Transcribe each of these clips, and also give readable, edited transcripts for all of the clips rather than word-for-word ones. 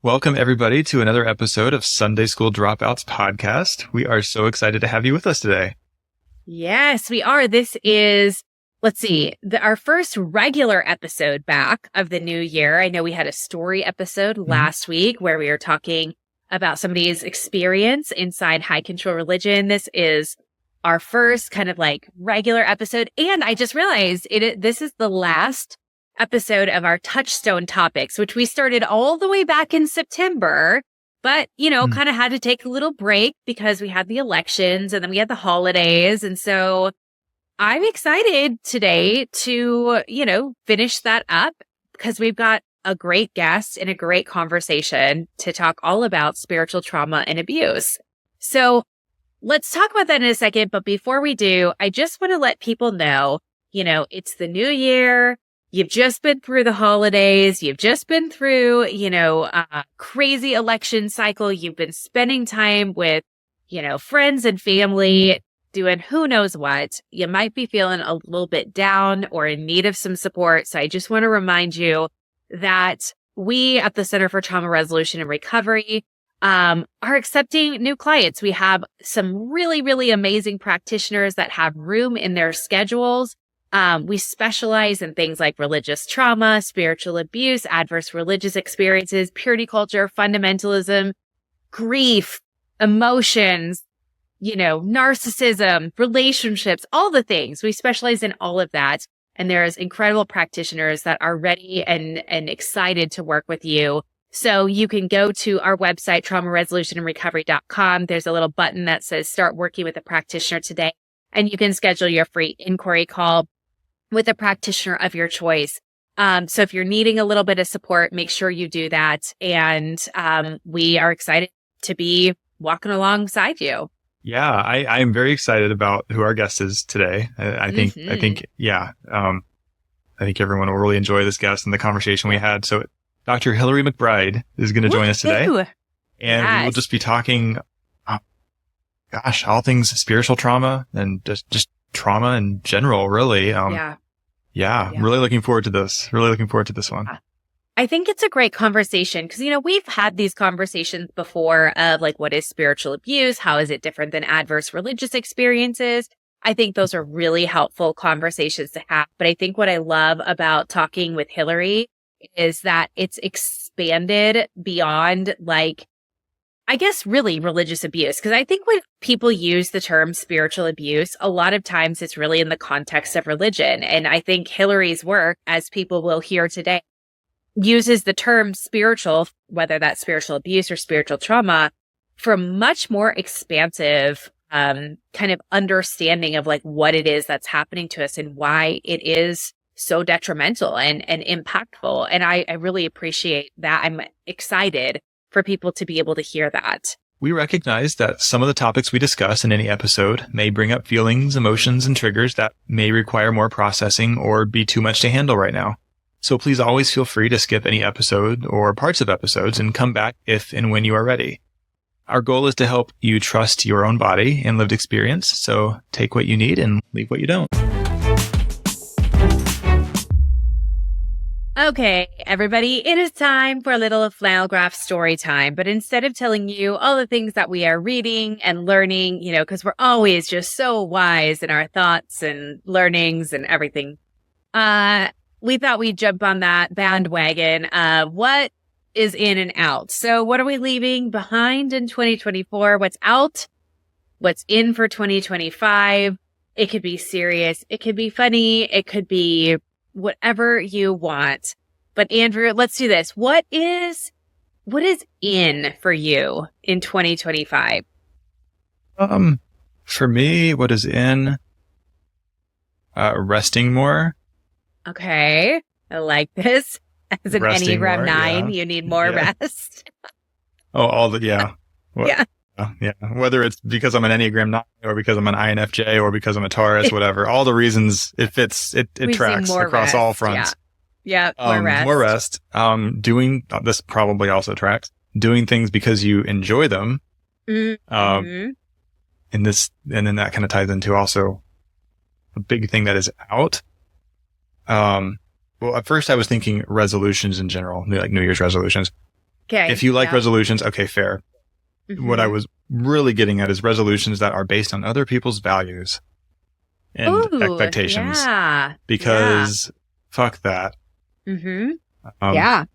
Welcome, everybody, to another episode of Sunday School Dropouts podcast. We are so excited to have you with us today. Yes, we are. This is, our first regular episode back of the new year. I know we had a story episode last week where we were talking about somebody's experience inside high control religion. This is our first kind of like regular episode. And I just realized this is the last episode of our touchstone topics, which we started all the way back in September, but, kind of had to take a little break because we had the elections and then we had the holidays. And so I'm excited today to, finish that up because we've got a great guest and a great conversation to talk all about spiritual trauma and abuse. So let's talk about that in a second. But before we do, I just want to let people know, it's the new year. You've just been through the holidays. You've just been through, a crazy election cycle. You've been spending time with, friends and family doing who knows what. You might be feeling a little bit down or in need of some support. So I just want to remind you that we at the Center for Trauma Resolution and Recovery are accepting new clients. We have some really, really amazing practitioners that have room in their schedules. We specialize in things like religious trauma, spiritual abuse, adverse religious experiences, purity culture, fundamentalism, grief, emotions, narcissism, relationships, all the things. We specialize in all of that. And there's incredible practitioners that are ready and excited to work with you. So you can go to our website, traumaresolutionandrecovery.com. There's a little button that says start working with a practitioner today. And you can schedule your free inquiry call with a practitioner of your choice. So if you're needing a little bit of support, make sure you do that. And we are excited to be walking alongside you. Yeah, I am very excited about who our guest is today. I think everyone will really enjoy this guest and the conversation we had. So Dr. Hillary McBride is going to join us today. And we will just be talking, all things spiritual trauma and just trauma in general, really. Really looking forward to this. Really looking forward to this one. I think it's a great conversation because, we've had these conversations before of like, what is spiritual abuse? How is it different than adverse religious experiences? I think those are really helpful conversations to have. But I think what I love about talking with Hillary is that it's expanded beyond really religious abuse. Because I think when people use the term spiritual abuse, a lot of times it's really in the context of religion. And I think Hillary's work, as people will hear today, uses the term spiritual, whether that's spiritual abuse or spiritual trauma, for a much more expansive kind of understanding of like what it is that's happening to us and why it is so detrimental and impactful. And I really appreciate that. I'm excited for people to be able to hear that. We recognize that some of the topics we discuss in any episode may bring up feelings, emotions, and triggers that may require more processing or be too much to handle right now. So please always feel free to skip any episode or parts of episodes and come back if and when you are ready. Our goal is to help you trust your own body and lived experience, so take what you need and leave what you don't. Okay, everybody, it is time for a little flannel graph story time. But instead of telling you all the things that we are reading and learning, because we're always just so wise in our thoughts and learnings and everything, we thought we'd jump on that bandwagon of what is in and out. So what are we leaving behind in 2024? What's out? What's in for 2025? It could be serious. It could be funny. It could be whatever you want. But Andrew, let's do this. What is in for you in 2025? For me, what is in? Resting more. Okay. I like this. As an Resting Enneagram more, 9, you need more rest. Yeah. Yeah. Yeah. Whether it's because I'm an Enneagram 9 or because I'm an INFJ or because I'm a Taurus, whatever, all the reasons it fits, it tracks across all fronts. Yeah. More rest. More rest. Doing this probably also tracks. Doing things because you enjoy them. Mm-hmm. And then that kind of ties into also a big thing that is out. Well, at first I was thinking resolutions in general, like New Year's resolutions. Okay. If you like yeah. resolutions, okay, fair. What I was really getting at is resolutions that are based on other people's values and expectations. Yeah. Because fuck that. Mm-hmm. Um, Yeah.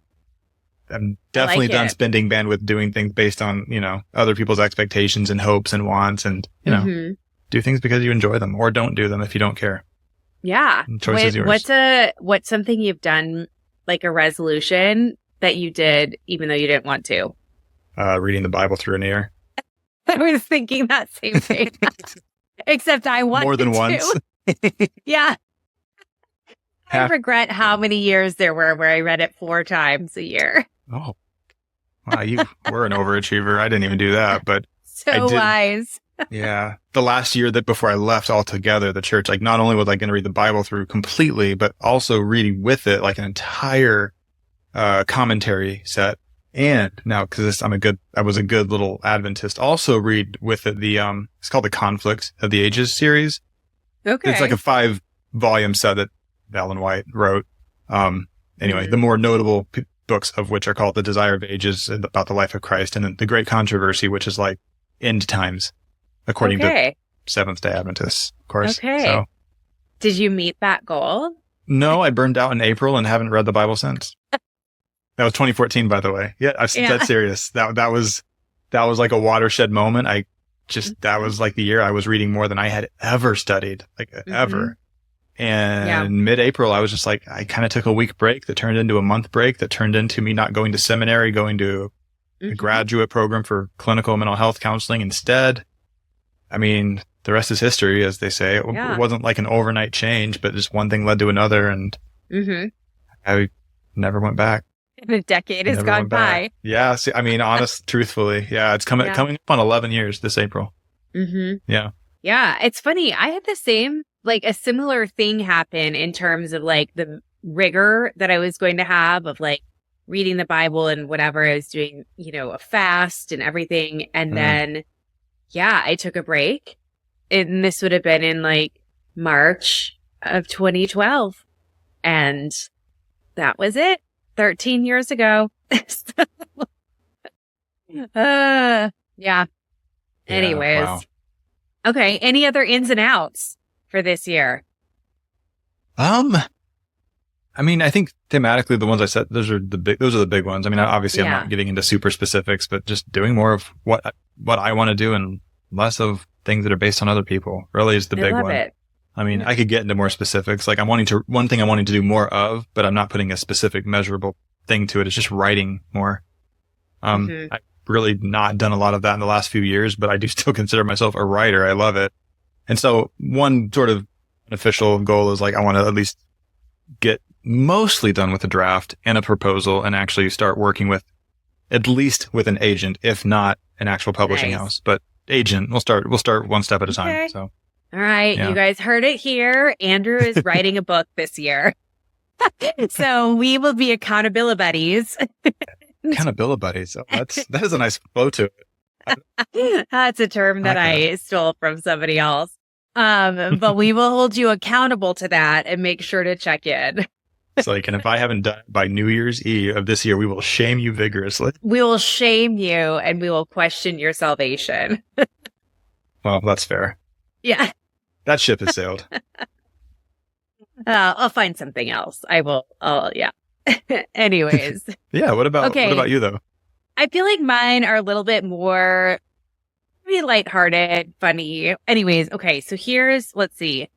I'm definitely done it. spending bandwidth doing things based on, other people's expectations and hopes and wants, and, do things because you enjoy them, or don't do them if you don't care. Yeah. The choice is yours. What's something you've done, like a resolution that you did even though you didn't want to? Reading the Bible through an ear. I was thinking that same thing. Except I wanted more than once. Yeah. I regret how many years there were where I read it 4 times a year. Oh, wow, you were an overachiever. I didn't even do that, but so wise. Yeah. The last year that before I left altogether the church, like not only was I going to read the Bible through completely, but also reading with it like an entire commentary set. And now, because I was a good little Adventist, also read with it it's called the Conflict of the Ages series. Okay. It's like a 5-volume set that Ellen White wrote. Anyway, the more notable books of which are called The Desire of Ages, about the life of Christ, and then The Great Controversy, which is like end times, according to Seventh-day Adventists, of course. Okay. So, did you meet that goal? No, I burned out in April and haven't read the Bible since. That was 2014, by the way. Yeah, that's serious. That was like a watershed moment. That was like the year I was reading more than I had ever studied, like ever. And mid-April, I was just like, I kind of took a week break that turned into a month break that turned into me not going to seminary, going to a graduate program for clinical mental health counseling instead. I mean, the rest is history, as they say. It wasn't like an overnight change, but just one thing led to another, and I never went back. And a decade has gone by. Yeah. See, I mean, truthfully, it's coming up on 11 years this April. Yeah. Yeah. It's funny. I had a similar thing happen in terms of like the rigor that I was going to have of like reading the Bible and whatever. I was doing, a fast and everything. And then, I took a break. And this would have been in like March of 2012. And that was it. 13 years ago. Anyways. Wow. Okay. Any other ins and outs for this year? I mean, I think thematically the ones I said, those are the big ones. I mean, obviously I'm not getting into super specifics, but just doing more of what I want to do and less of things that are based on other people really is the big one. It. I mean, I could get into more specifics. Like one thing I'm wanting to do more of, but I'm not putting a specific measurable thing to it. It's just writing more. I've really not done a lot of that in the last few years, but I do still consider myself a writer. I love it. And so one sort of official goal is like, I want to at least get mostly done with a draft and a proposal and actually start working with at least with an agent, if not an actual publishing house, but agent. We'll start one step at a time. So. All right. You guys heard it here. Andrew is writing a book this year. So we will be accountability buddies. Accountability buddies. Oh, that is a nice flow to it. That's a term that I stole from somebody else. But we will hold you accountable to that and make sure to check in. It's like, and if I haven't done it by New Year's Eve of this year, we will shame you vigorously. We will shame you and we will question your salvation. Well, that's fair. Yeah. That ship has sailed. I'll find something else. Yeah. Anyways. Yeah. What about you though? I feel like mine are a little bit more maybe lighthearted, funny. Anyways. Okay. So let's see.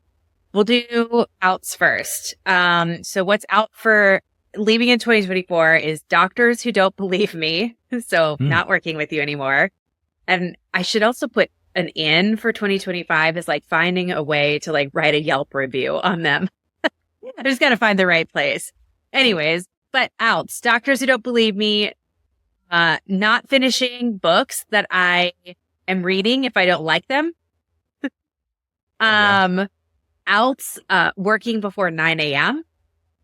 We'll do outs first. So what's out for leaving in 2024 is Doctors Who Don't Believe Me. So not working with you anymore. And I should also put an in for 2025 is like finding a way to like write a Yelp review on them. I just got to find the right place. Anyways, but outs, Doctors Who Don't Believe Me, not finishing books that I am reading if I don't like them. Outs, working before 9 a.m.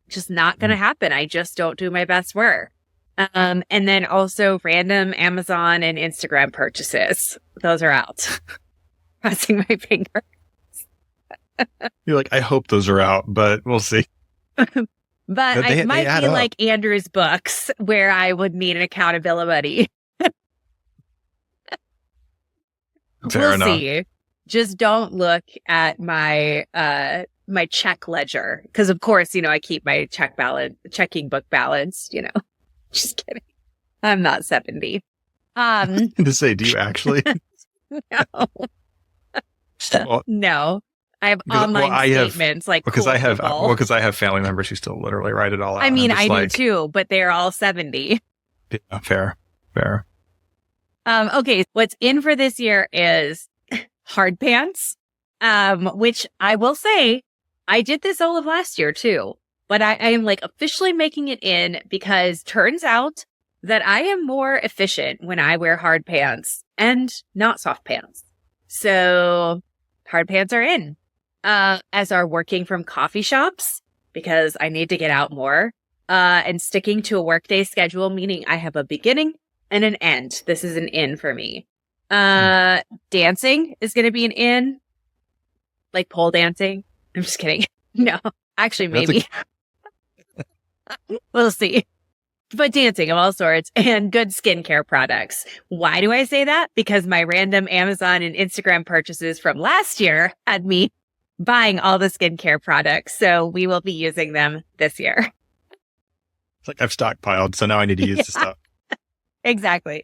Just not going to happen. I just don't do my best work. And then also random Amazon and Instagram purchases. Those are out. Crossing my fingers. You're like, I hope those are out, but we'll see. But They it might add be up. like Andrew's books where I would need an accountability. Fair enough. See. Just don't look at my my check ledger because, of course, I keep my checking book balance. Just kidding. I'm not 70. To say, do you actually? No, Well, no. I have because- well, online I have- statements like because cool I have people. because I have family members who still literally write it all out. I mean, I'm just I do too, but they're all 70. Yeah, fair. Okay, what's in for this year is hard pants, which I will say I did this all of last year too, but I am like officially making it in because turns out that I am more efficient when I wear hard pants and not soft pants. So hard pants are in, as are working from coffee shops because I need to get out more, and sticking to a workday schedule, meaning I have a beginning and an end. This is an in for me. Dancing is going to be an in, like pole dancing. I'm just kidding. No, actually, maybe. We'll see. But dancing of all sorts and good skincare products. Why do I say that? Because my random Amazon and Instagram purchases from last year had me buying all the skincare products. So we will be using them this year. It's like I've stockpiled, so now I need to use the stuff. Exactly.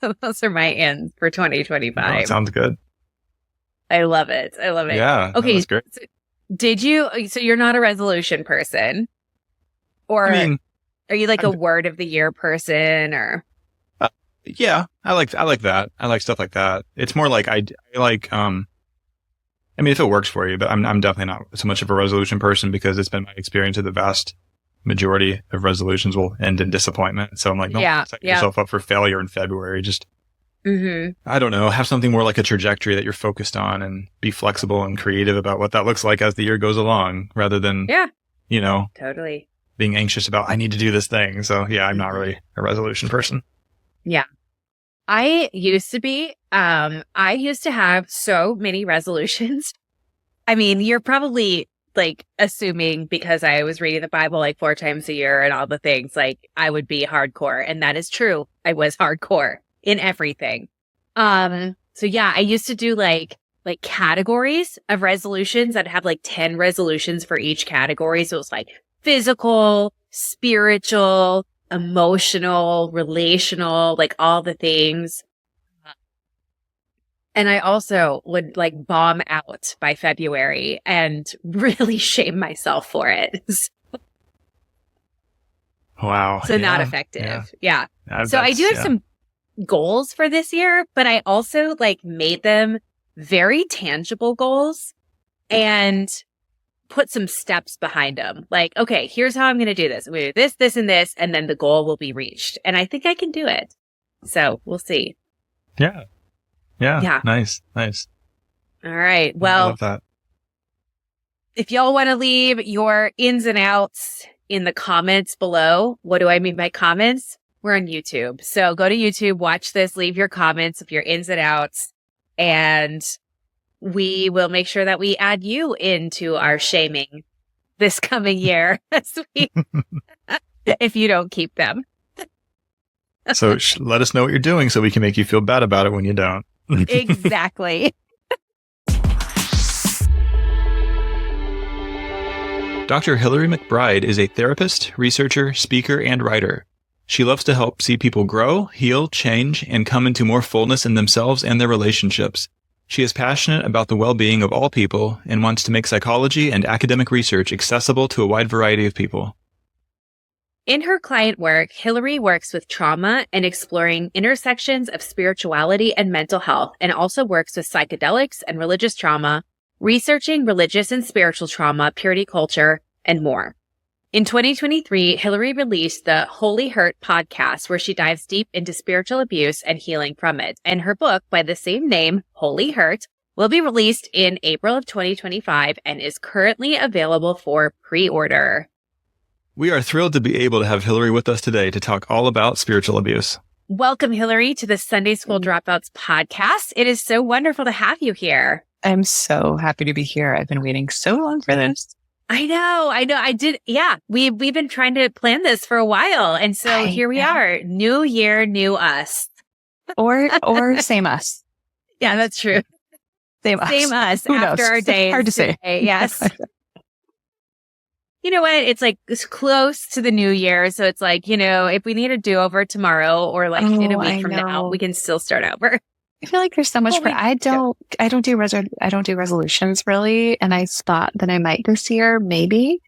So those are my ends for 2025. Oh, it sounds good. I love it. Yeah. Okay. That's great. So you're not a resolution person? Or I mean, are you like a word of the year person or? yeah, I like that. I like stuff like that. It's more like I like, I mean, if it works for you, but I'm definitely not so much of a resolution person because it's been my experience that the vast majority of resolutions will end in disappointment. So I'm like, don't set yourself up for failure in February. Just, I don't know, have something more like a trajectory that you're focused on and be flexible and creative about what that looks like as the year goes along rather than, Totally. being anxious about, I need to do this thing. So yeah, I'm not really a resolution person. Yeah. I used to be. I used to have so many resolutions. I mean, you're probably like assuming because I was reading the Bible like 4 times a year and all the things, like I would be hardcore. And that is true. I was hardcore in everything. So yeah, I used to do like categories of resolutions that have like 10 resolutions for each category. So it was like physical, spiritual, emotional, relational, like all the things. And I also would like bomb out by February and really shame myself for it. Wow. So not effective. Yeah. So I do have some goals for this year, but I also like made them very tangible goals and put some steps behind them. Like, okay, here's how I'm going to do this. I'm going to do this, this, and this, and then the goal will be reached. And I think I can do it. So we'll see. Yeah. Nice. All right. I Well, love that. if y'all want to leave your ins and outs in the comments below, what do I mean by comments? We're on YouTube. So go to YouTube, watch this, leave your comments of your ins and outs, and we will make sure that we add you into our shaming this coming year if you don't keep them. So let us know what you're doing so we can make you feel bad about it when you don't. Exactly. Dr. Hillary McBride is a therapist, researcher, speaker, and writer. She loves to help see people grow, heal, change, and come into more fullness in themselves and their relationships. She is passionate about the well-being of all people and wants to make psychology and academic research accessible to a wide variety of people. In her client work, Hillary works with trauma and exploring intersections of spirituality and mental health, and also works with psychedelics and religious trauma, researching religious and spiritual trauma, purity culture, and more. In 2023, Hillary released the Holy Hurt podcast, where she dives deep into spiritual abuse and healing from it. And her book by the same name, Holy Hurt, will be released in April of 2025 and is currently available for pre-order. We are thrilled to be able to have Hillary with us today to talk all about spiritual abuse. Welcome, Hillary, to the Sunday School Dropouts podcast. It is so wonderful to have you here. I'm so happy to be here. I've been waiting so long for this. I know. I did. Yeah. We've been trying to plan this for a while. And so here we are. New year, new us. Or same us. Yeah, that's true. Same us. Who after knows? Our day. Hard to say. Yes. You know what? It's like it's close to the new year. So it's like, if we need a do-over tomorrow or like in a week from now, we can still start over. I feel like there's so much I don't do resolutions really. And I thought that I might this year, maybe.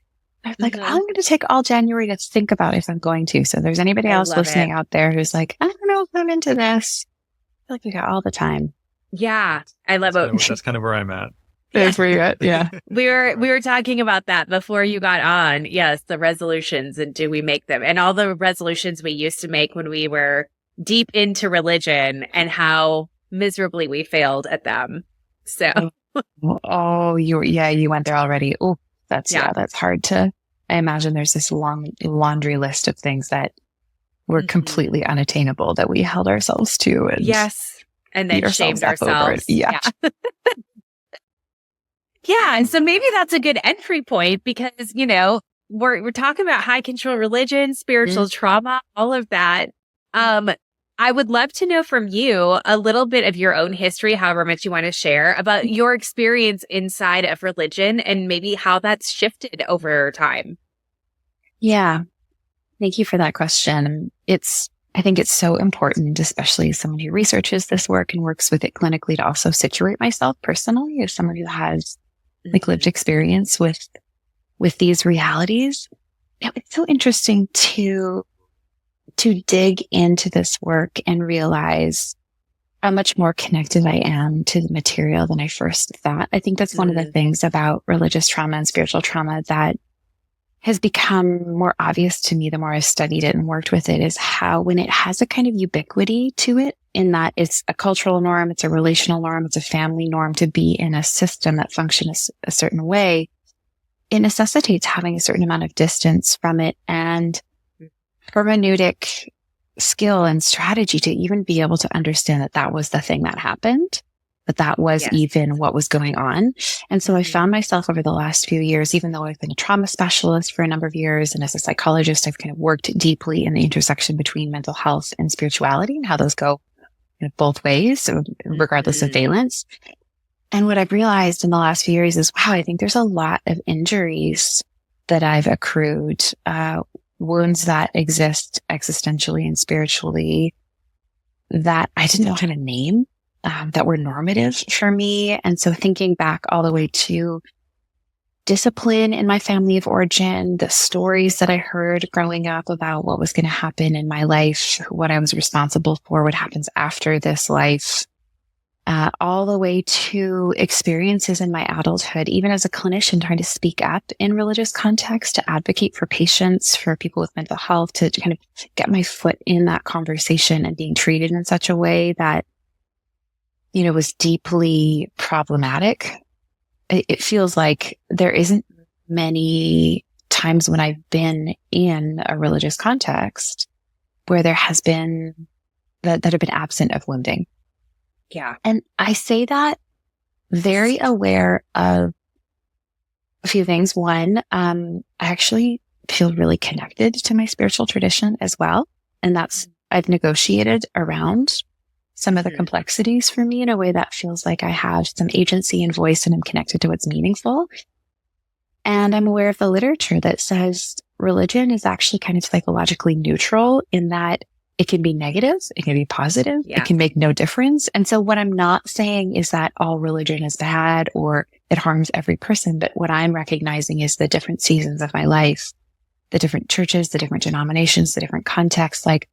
I was like, I'm going to take all January to think about if I'm going to. So if there's anybody else listening out there who's like, I don't know if I'm into this. I feel like we got all the time. Yeah. I love it. That's kind of where I'm at. That's where you're at. Yeah. We were talking about that before you got on. Yes. The resolutions and do we make them? And all the resolutions we used to make when we were deep into religion and how miserably we failed at them. So. You went there already. Oh, that's hard to, I imagine there's this long laundry list of things that were completely unattainable that we held ourselves to. And yes. And then shamed ourselves. Yeah. Yeah. And so maybe that's a good entry point because, we're talking about high control religion, spiritual trauma, all of that. I would love to know from you a little bit of your own history, however much you want to share about your experience inside of religion and maybe how that's shifted over time. Yeah. Thank you for that question. I think it's so important, especially as someone who researches this work and works with it clinically, to also situate myself personally as someone who has lived experience with these realities. It's so interesting to dig into this work and realize how much more connected I am to the material than I first thought. I think that's one of the things about religious trauma and spiritual trauma that has become more obvious to me the more I've studied it and worked with it, is how when it has a kind of ubiquity to it, in that it's a cultural norm, it's a relational norm, it's a family norm to be in a system that functions a certain way, it necessitates having a certain amount of distance from it and hermeneutic skill and strategy to even be able to understand that that was the thing that happened, that was even what was going on. And so I found myself over the last few years, even though I've been a trauma specialist for a number of years, and as a psychologist, I've kind of worked deeply in the intersection between mental health and spirituality and how those go both ways, regardless of valence. And what I've realized in the last few years is, wow, I think there's a lot of injuries that I've accrued, wounds that exist existentially and spiritually that I didn't know how to name, that were normative for me. And so thinking back all the way to discipline in my family of origin, the stories that I heard growing up about what was going to happen in my life, what I was responsible for, what happens after this life, all the way to experiences in my adulthood, even as a clinician trying to speak up in religious context, to advocate for patients, for people with mental health, to kind of get my foot in that conversation and being treated in such a way that, was deeply problematic. It feels like there isn't many times when I've been in a religious context where there has been that have been absent of wounding. Yeah. And I say that very aware of a few things. One, I actually feel really connected to my spiritual tradition as well. And I've negotiated around some of the complexities for me in a way that feels like I have some agency and voice and I'm connected to what's meaningful. And I'm aware of the literature that says religion is actually kind of psychologically neutral in that it can be negative, it can be positive, it can make no difference. And so what I'm not saying is that all religion is bad or it harms every person. But what I'm recognizing is the different seasons of my life, the different churches, the different denominations, the different contexts. Like,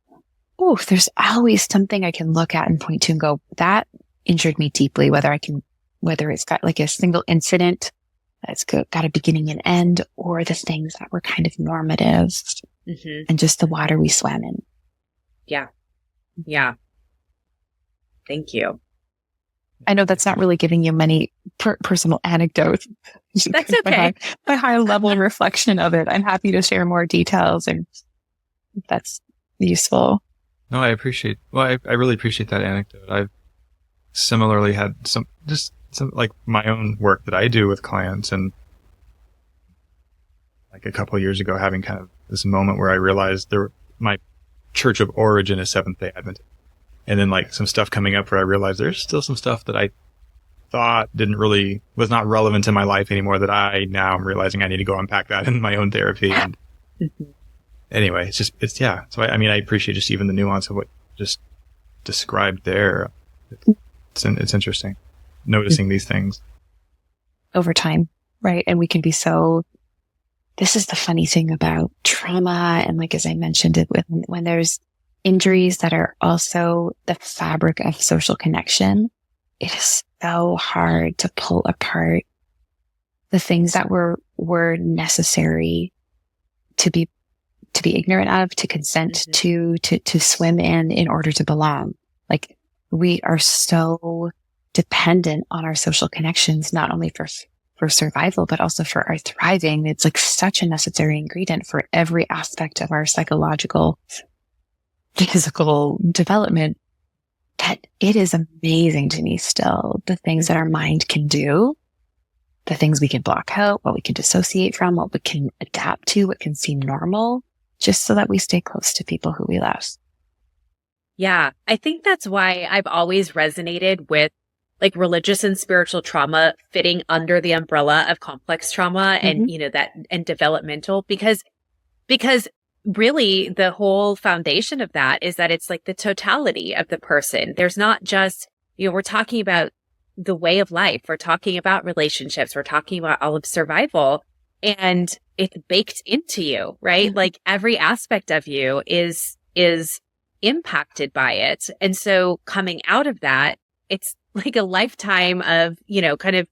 oh, there's always something I can look at and point to and go, that injured me deeply, whether it's got like a single incident that's got a beginning and end, or the things that were kind of normative and just the water we swam in. Yeah. Yeah. Thank you. I know that's not really giving you many personal anecdotes. That's okay. My high level reflection of it. I'm happy to share more details and if that's useful. No, I really appreciate that anecdote. I've similarly had some like my own work that I do with clients, and like a couple of years ago, having kind of this moment where I realized my church of origin is Seventh-day Adventist. And then like some stuff coming up where I realized there's still some stuff that I thought was not relevant in my life anymore, that I now am realizing I need to go unpack that in my own therapy. And anyway, So I mean, I appreciate just even the nuance of what you just described there. It's interesting noticing these things over time. Right. And we can be this is the funny thing about trauma. And like, as I mentioned it, when there's injuries that are also the fabric of social connection, it is so hard to pull apart the things that were necessary to be ignorant of, to consent to swim in order to belong. Like, we are so dependent on our social connections, not only for survival, but also for our thriving. It's like such a necessary ingredient for every aspect of our psychological, physical development, that it is amazing to me still, the things that our mind can do, the things we can block out, what we can dissociate from, what we can adapt to, what can seem normal, just so that we stay close to people who we love. Yeah, I think that's why I've always resonated with like religious and spiritual trauma fitting under the umbrella of complex trauma and, that and developmental, because really the whole foundation of that is that it's like the totality of the person. There's not just, we're talking about the way of life. We're talking about relationships. We're talking about all of survival, and it's baked into you, right? Mm-hmm. Like every aspect of you is impacted by it. And so coming out of that, it's like a lifetime of, kind of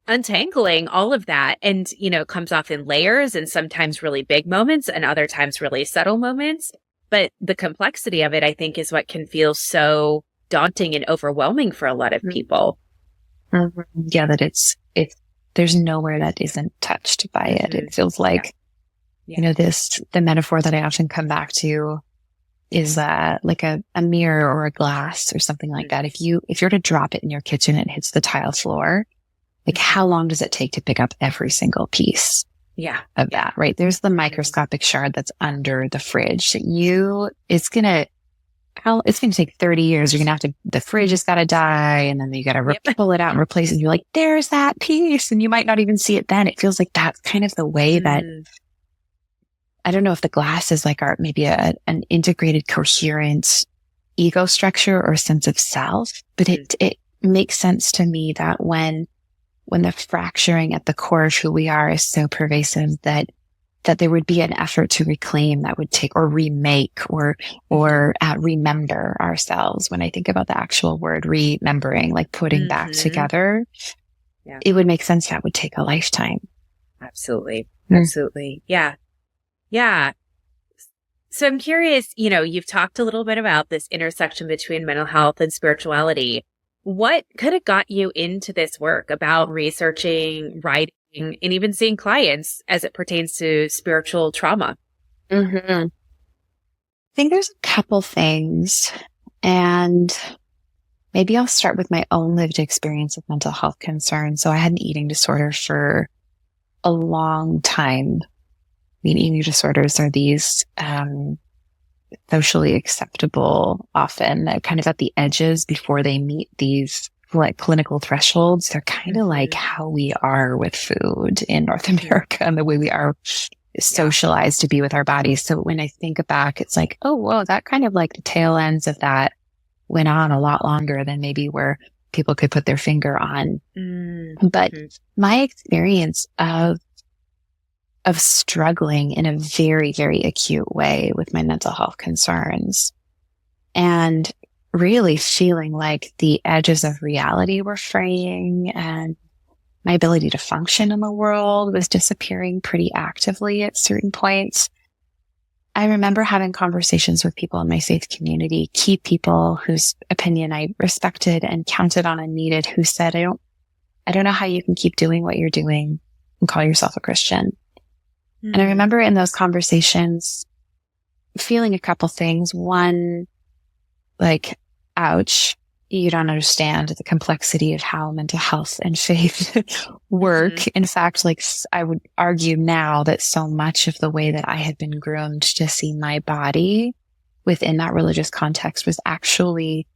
untangling all of that. And, it comes off in layers, and sometimes really big moments and other times really subtle moments. But the complexity of it, I think, is what can feel so daunting and overwhelming for a lot of people. Mm-hmm. Yeah, that there's nowhere that isn't touched by it. Mm-hmm. It feels like, the metaphor that I often come back to is like a mirror or a glass or something like that. If you're to drop it in your kitchen and it hits the tile floor, like how long does it take to pick up every single piece of that, right? There's the microscopic shard that's under the fridge. It's going to take 30 years. You're going to the fridge has got to die, and then you got to pull it out and replace it. And you're like, there's that piece. And you might not even see it then. It feels like that's kind of the way that, I don't know if the glass is like maybe an integrated, coherent ego structure or sense of self, but it makes sense to me that when the fracturing at the core of who we are is so pervasive that there would be an effort to reclaim that would take, or remake, or remember ourselves. When I think about the actual word remembering, like putting back together, it would make sense that would take a lifetime. Absolutely. Absolutely. Yeah. Yeah. So I'm curious, you've talked a little bit about this intersection between mental health and spirituality. What could have got you into this work about researching, writing, and even seeing clients as it pertains to spiritual trauma? Mm-hmm. I think there's a couple things, and maybe I'll start with my own lived experience of mental health concerns. So I had an eating disorder for a long time. Eating disorders are these socially acceptable, often kind of at the edges before they meet these like clinical thresholds. They're kind of like how we are with food in North America and the way we are socialized to be with our bodies. So when I think back, it's like, oh, whoa, that kind of like the tail ends of that went on a lot longer than maybe where people could put their finger on. But my experience of struggling in a very, very acute way with my mental health concerns, and really feeling like the edges of reality were fraying, and my ability to function in the world was disappearing pretty actively at certain points. I remember having conversations with people in my faith community, key people whose opinion I respected and counted on and needed, who said, I don't know how you can keep doing what you're doing and call yourself a Christian. And I remember in those conversations feeling a couple things. One, like, ouch, you don't understand the complexity of how mental health and faith work. Mm-hmm. In fact, like I would argue now that so much of the way that I had been groomed to see my body within that religious context was actually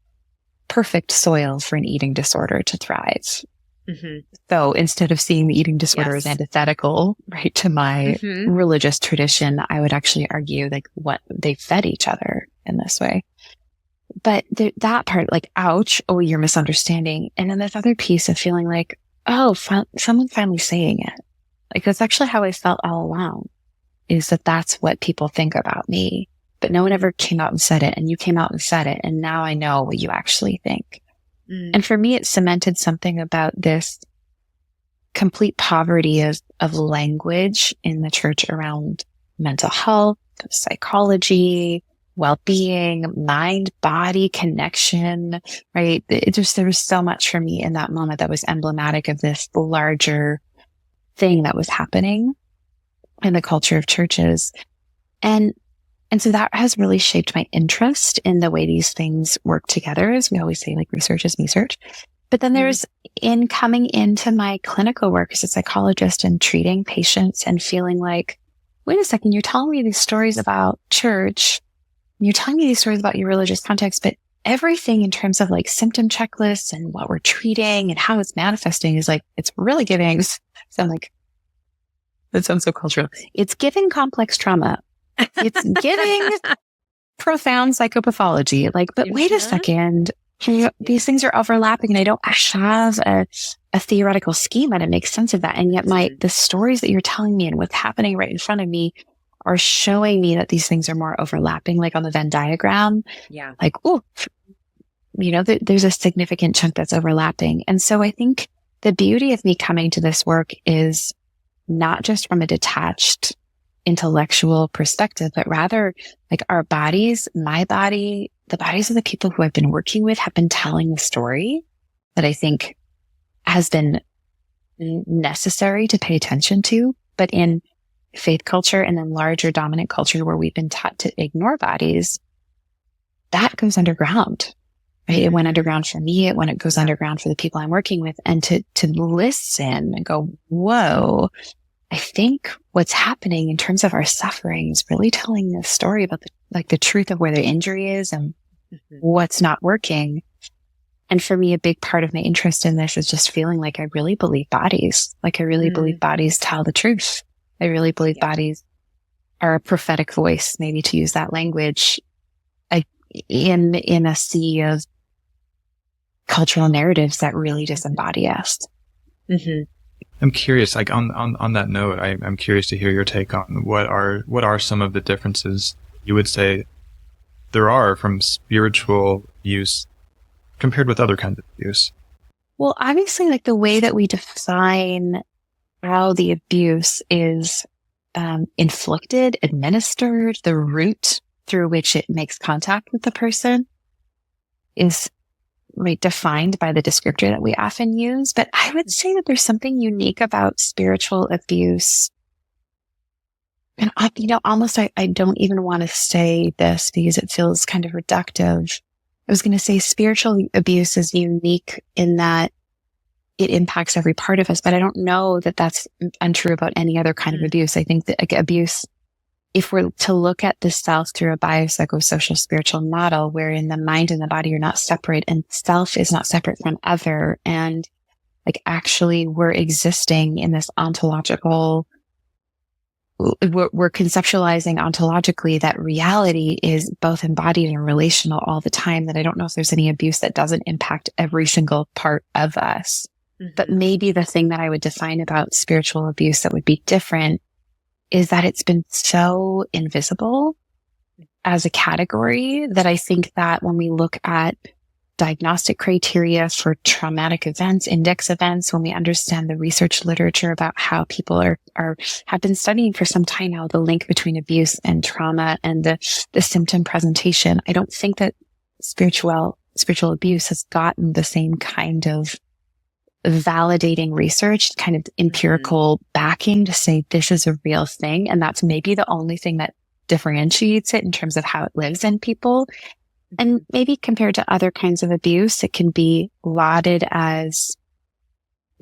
perfect soil for an eating disorder to thrive. Mm-hmm. So instead of seeing the eating disorder as antithetical, right, to my religious tradition, I would actually argue like what they fed each other in this way. But that part, like, ouch, oh, you're misunderstanding. And then this other piece of feeling like, oh, someone finally saying it. Like, that's actually how I felt all along, is that that's what people think about me. But no one ever came out and said it. And you came out and said it. And now I know what you actually think. Mm. And for me, it cemented something about this complete poverty of language in the church around mental health, psychology, well-being, mind-body connection, right? There was so much for me in that moment that was emblematic of this larger thing that was happening in the culture of churches. And so that has really shaped my interest in the way these things work together. As we always say, like, research is research. But then there's in coming into my clinical work as a psychologist and treating patients and feeling like, wait a second, you're telling me these stories about church. You're telling me these stories about your religious context, but everything in terms of like symptom checklists and what we're treating and how it's manifesting is like, it's really giving, sound like, that sounds so cultural. It's giving complex trauma. It's giving profound psychopathology. Like, but wait a second, these things are overlapping and I don't have a theoretical schema to make sense of that. And yet the stories that you're telling me and what's happening right in front of me are showing me that these things are more overlapping, like on the Venn diagram. Yeah. Like, oh, there's a significant chunk that's overlapping. And so I think the beauty of me coming to this work is not just from a detached intellectual perspective, but rather like our bodies, my body, the bodies of the people who I've been working with have been telling the story that I think has been necessary to pay attention to, but in faith culture and then larger dominant culture where we've been taught to ignore bodies, that goes underground, right? It went underground for me. It goes underground for the people I'm working with. And to listen and go, whoa, I think what's happening in terms of our suffering is really telling this story about the truth of where the injury is and what's not working. And for me, a big part of my interest in this is just feeling like I really believe bodies. Like I really believe bodies tell the truth. I really believe bodies are a prophetic voice, maybe to use that language, in a sea of cultural narratives that really disembody us. Mm-hmm. I'm curious, like on that note, I'm curious to hear your take on what are some of the differences you would say there are from spiritual abuse compared with other kinds of abuse. Well, obviously, like the way that we define how the abuse is inflicted, administered, the route through which it makes contact with the person is defined by the descriptor that we often use. But I would say that there's something unique about spiritual abuse. And, almost I don't even want to say this because it feels kind of reductive. I was going to say spiritual abuse is unique in that it impacts every part of us, but I don't know that that's untrue about any other kind of abuse. I think that abuse, if we're to look at the self through a biopsychosocial spiritual model, wherein the mind and the body are not separate and self is not separate from other, and like actually we're existing in this ontological, we're conceptualizing ontologically that reality is both embodied and relational all the time, that I don't know if there's any abuse that doesn't impact every single part of us. But maybe the thing that I would define about spiritual abuse that would be different is that it's been so invisible as a category that I think that when we look at diagnostic criteria for traumatic events, index events, when we understand the research literature about how people have been studying for some time now, the link between abuse and trauma and the symptom presentation, I don't think that spiritual abuse has gotten the same kind of validating research, kind of empirical backing to say this is a real thing. And that's maybe the only thing that differentiates it in terms of how it lives in people. And maybe compared to other kinds of abuse, it can be lauded as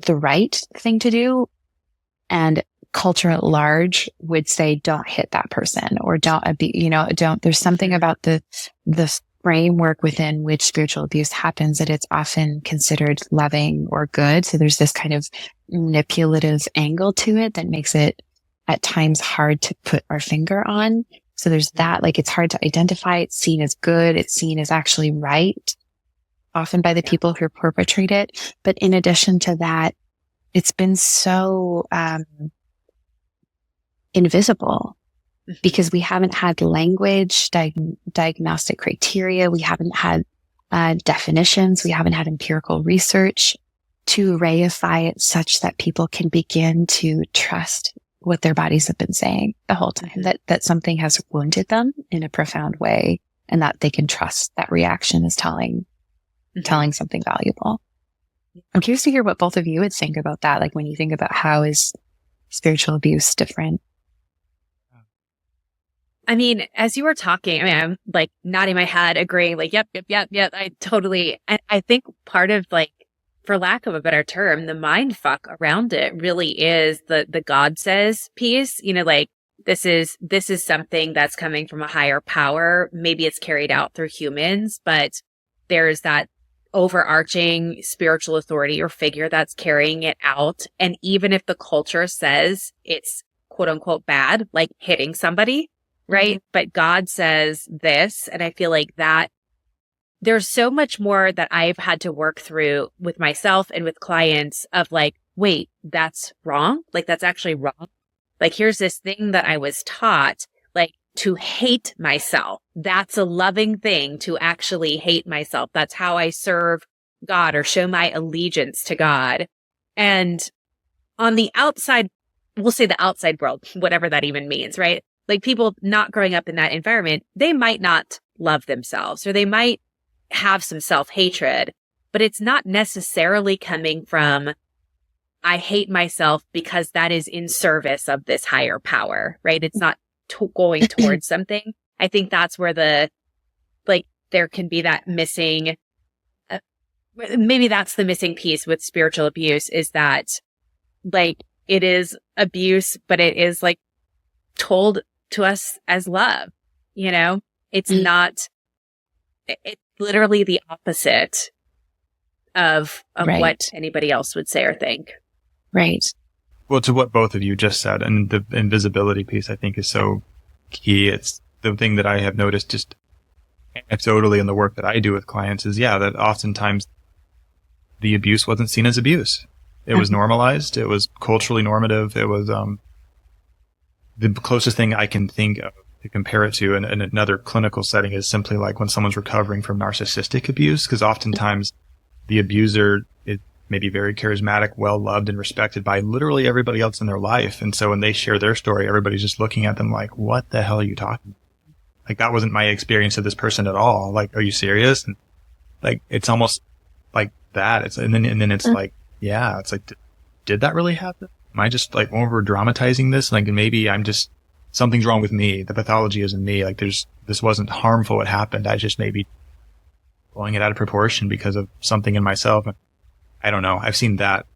the right thing to do. And culture at large would say, don't hit that person, or don't abuse, there's something about the framework within which spiritual abuse happens that it's often considered loving or good. So there's this kind of manipulative angle to it that makes it at times hard to put our finger on. So there's that, like, it's hard to identify. It's seen as good. It's seen as actually right, often by the people who perpetrate it. But in addition to that, it's been so invisible because we haven't had language, diagnostic criteria. We haven't had definitions. We haven't had empirical research to reify it such that people can begin to trust what their bodies have been saying the whole time, that something has wounded them in a profound way, and that they can trust that reaction is telling something valuable. I'm curious to hear what both of you would think about that. Like, when you think about how is spiritual abuse different? I mean, as you were talking, I mean, I'm like nodding my head, agreeing, like, yep. I totally, I think part of, like, for lack of a better term, the mind fuck around it really is the God says piece, like, this is something that's coming from a higher power. Maybe it's carried out through humans, but there's that overarching spiritual authority or figure that's carrying it out. And even if the culture says it's quote unquote bad, like hitting somebody, right? But God says this. And I feel like that there's so much more that I've had to work through with myself and with clients of, like, wait, that's wrong. Like, that's actually wrong. Like, here's this thing that I was taught, like, to hate myself. That's a loving thing, to actually hate myself. That's how I serve God or show my allegiance to God. And on the outside, we'll say the outside world, whatever that even means, right? Like, people not growing up in that environment, they might not love themselves, or they might have some self-hatred, but it's not necessarily coming from, I hate myself because that is in service of this higher power, right? It's not going towards something. I think that's where there can be that missing, maybe that's the missing piece with spiritual abuse, is that, like, it is abuse, but it is, like, told to us as love, it's not, it's literally the opposite of right. what anybody else would say or think. Right. Well, to what both of you just said, and the invisibility piece, I think, is so key. It's the thing that I have noticed just anecdotally in the work that I do with clients is, that oftentimes the abuse wasn't seen as abuse. It was normalized. It was culturally normative. It was the closest thing I can think of to compare it to in another clinical setting is simply like when someone's recovering from narcissistic abuse, because oftentimes the abuser is maybe very charismatic, well-loved and respected by literally everybody else in their life. And so when they share their story, everybody's just looking at them like, what the hell are you talking about? Like, that wasn't my experience of this person at all. Like, are you serious? And, like, it's almost like that. And then it's like, it's like, did that really happen? Am I just, like, over dramatizing this? Like, maybe I'm just, something's wrong with me. The pathology isn't me. Like, this wasn't harmful what happened. I just maybe blowing it out of proportion because of something in myself. I don't know. I've seen that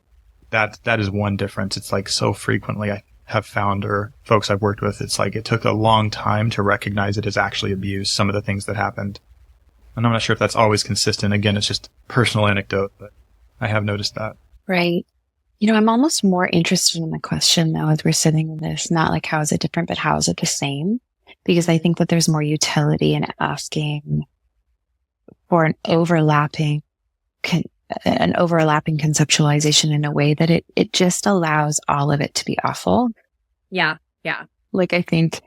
is one difference. It's like so frequently I have found, or folks I've worked with, it's like it took a long time to recognize it as actually abuse, some of the things that happened. And I'm not sure if that's always consistent. Again, it's just personal anecdote, but I have noticed that. Right. I'm almost more interested in the question, though, as we're sitting in this, not like how is it different, but how is it the same? Because I think that there's more utility in asking for an overlapping conceptualization in a way that it just allows all of it to be awful. Yeah. Yeah. Like, I think,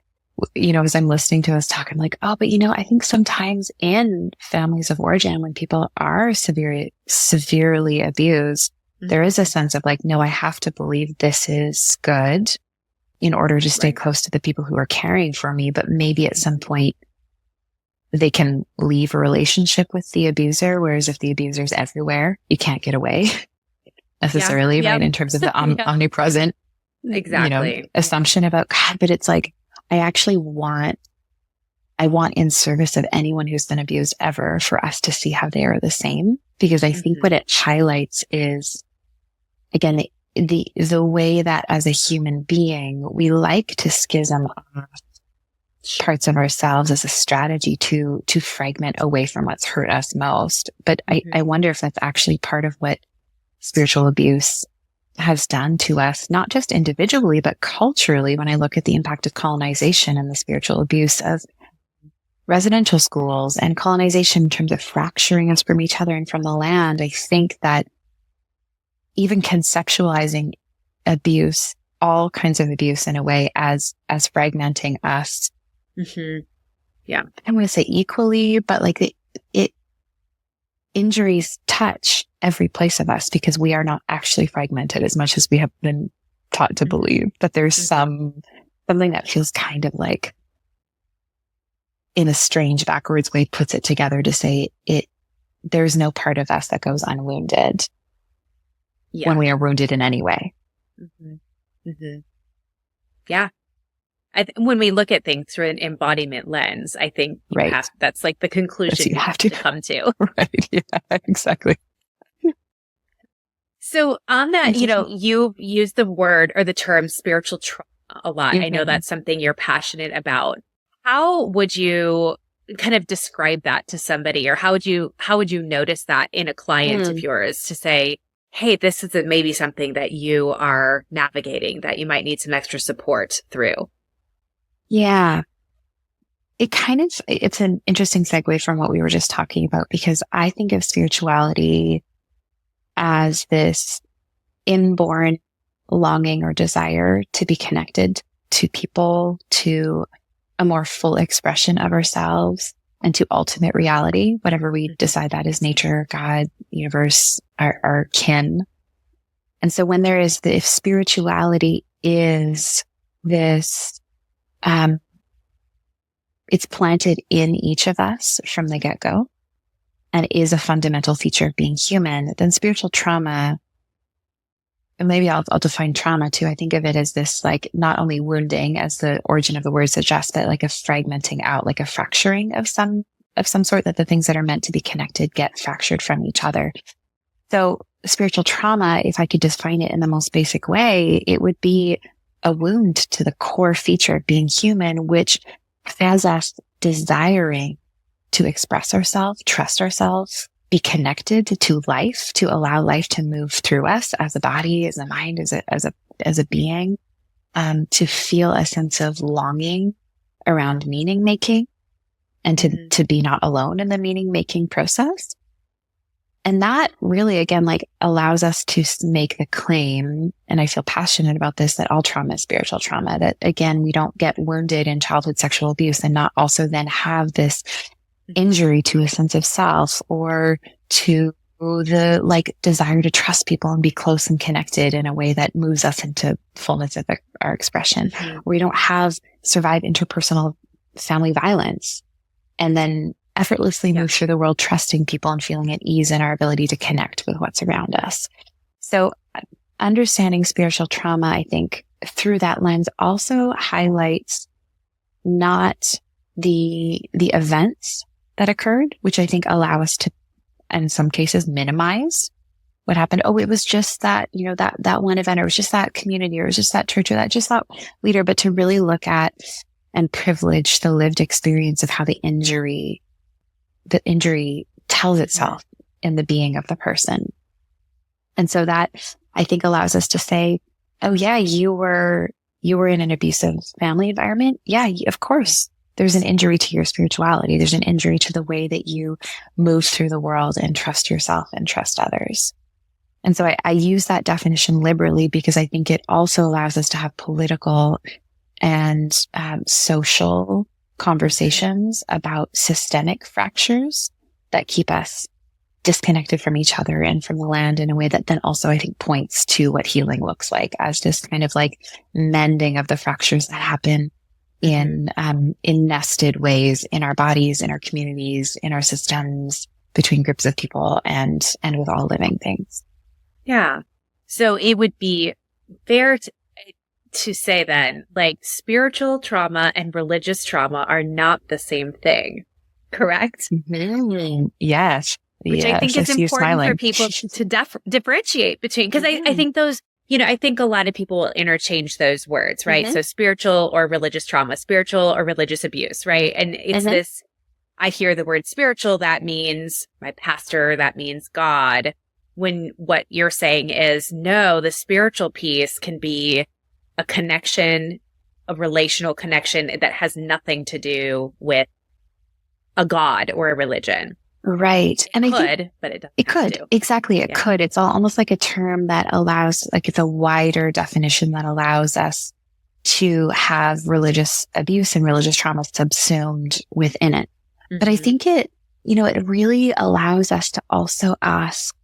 as I'm listening to us talk, I'm like, oh, but I think sometimes in families of origin, when people are severely abused, there is a sense of like, no, I have to believe this is good in order to stay close to the people who are caring for me. But maybe at some point they can leave a relationship with the abuser. Whereas if the abuser's everywhere, you can't get away necessarily, right? In terms of the omnipresent, exactly, assumption about God. But it's like, I actually want I want in service of anyone who's been abused ever for us to see how they are the same. Because I think what it highlights is, again, the way that as a human being, we like to schism off parts of ourselves as a strategy to fragment away from what's hurt us most. But I wonder if that's actually part of what spiritual abuse has done to us, not just individually, but culturally. When I look at the impact of colonization and the spiritual abuse of residential schools and colonization in terms of fracturing us from each other and from the land, I think that even conceptualizing abuse, all kinds of abuse in a way as fragmenting us. Yeah. I'm going to say equally, but like injuries touch every place of us because we are not actually fragmented as much as we have been taught to believe. That there's something that feels kind of like, in a strange backwards way, puts it together to say there's no part of us that goes unwounded when we are wounded in any way. Yeah. When we look at things through an embodiment lens, I think that's like the conclusion you have to come to. Right. Yeah, exactly. So on that, you use the word or the term spiritual trauma a lot. I know that's something you're passionate about. How would you kind of describe that to somebody, or how would you notice that in a client of yours to say, hey, this is maybe something that you are navigating that you might need some extra support through? Yeah. It's an interesting segue from what we were just talking about, because I think of spirituality as this inborn longing or desire to be connected to people, to a more full expression of ourselves, and to ultimate reality, whatever we decide that is: nature, God, universe, our kin. And so when if spirituality is this, it's planted in each of us from the get-go and is a fundamental feature of being human, then spiritual trauma, and maybe I'll define trauma too. I think of it as this, like, not only wounding, as the origin of the word suggests, but like a fragmenting out, like a fracturing of some sort, that the things that are meant to be connected get fractured from each other. So spiritual trauma, if I could define it in the most basic way, it would be a wound to the core feature of being human, which has us desiring to express ourselves, trust ourselves, be connected to life, to allow life to move through us as a body, as a mind, as a being, to feel a sense of longing around meaning making, and to be not alone in the meaning making process. And that really, again, like, allows us to make the claim, and I feel passionate about this, that all trauma is spiritual trauma. That, again, we don't get wounded in childhood sexual abuse and not also then have this injury to a sense of self, or to the, like, desire to trust people and be close and connected in a way that moves us into fullness of our expression. We don't survive interpersonal family violence and then effortlessly move through the world trusting people and feeling at ease in our ability to connect with what's around us. So understanding spiritual trauma, I think, through that lens also highlights not the events that occurred, which I think allow us to, in some cases, minimize what happened. Oh, it was just that, that one event, or it was just that community, or it was just that church, or just that leader, but to really look at and privilege the lived experience of how the injury tells itself in the being of the person. And so that, I think, allows us to say, oh yeah, you were in an abusive family environment. Yeah, of course. There's an injury to your spirituality. There's an injury to the way that you move through the world and trust yourself and trust others. And so I use that definition liberally, because I think it also allows us to have political and social conversations about systemic fractures that keep us disconnected from each other and from the land, in a way that then also, I think, points to what healing looks like, as just kind of like mending of the fractures that happen in nested ways in our bodies, in our communities, in our systems, between groups of people, and with all living things. Yeah. So it would be fair to say then, like, spiritual trauma and religious trauma are not the same thing, correct? Mm-hmm. Yes. Which I think is important for people to differentiate between, because I think those, I think a lot of people will interchange those words, right? So spiritual or religious trauma, spiritual or religious abuse, right? And it's this, I hear the word spiritual, that means my pastor, that means God. When what you're saying is, no, the spiritual piece can be a connection, a relational connection that has nothing to do with a God or a religion. Right. And it could, but it doesn't. It could. Exactly. It could. It's almost like a term that allows, like, it's a wider definition that allows us to have religious abuse and religious trauma subsumed within it. But I think it really allows us to also ask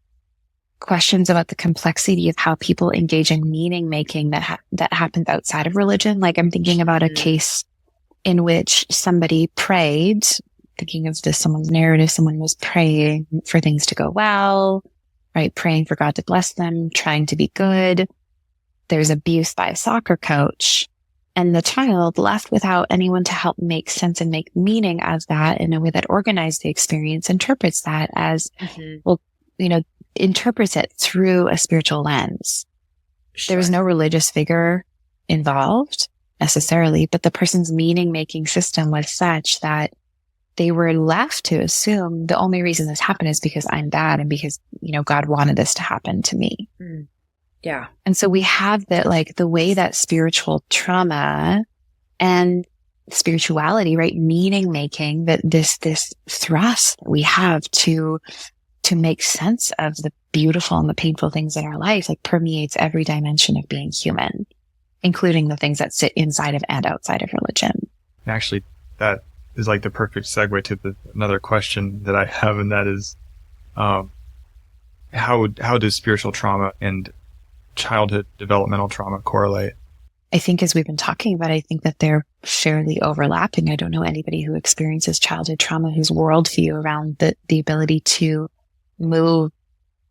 questions about the complexity of how people engage in meaning making that happens outside of religion. Like, I'm thinking about a case in which somebody prayed, thinking of someone's narrative, someone was praying for things to go well, right? Praying for God to bless them, trying to be good. There's abuse by a soccer coach, and the child, left without anyone to help make sense and make meaning as that in a way that organized the experience, interprets that as, interprets it through a spiritual lens. There was no religious figure involved necessarily, but the person's meaning making system was such that they were left to assume the only reason this happened is because I'm bad and because, God wanted this to happen to me. Yeah. And so we have that, like, the way that spiritual trauma and spirituality, right? Meaning making, that this thrust that we have to make sense of the beautiful and the painful things in our life, like, permeates every dimension of being human, including the things that sit inside of and outside of religion. Actually, that is like the perfect segue to another question that I have, and that is, how does spiritual trauma and childhood developmental trauma correlate? I think, as we've been talking about, I think that they're fairly overlapping. I don't know anybody who experiences childhood trauma whose worldview around the ability to move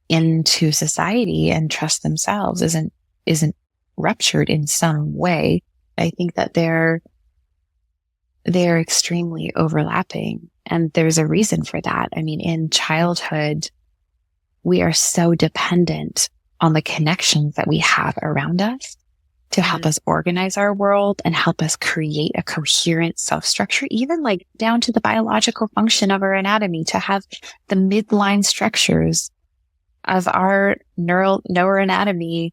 into society and trust themselves isn't ruptured in some way. I think that they're extremely overlapping, and there's a reason for that. I mean, in childhood, we are so dependent on the connections that we have around us to help us organize our world and help us create a coherent self-structure, even like down to the biological function of our anatomy, to have the midline structures of our neuroanatomy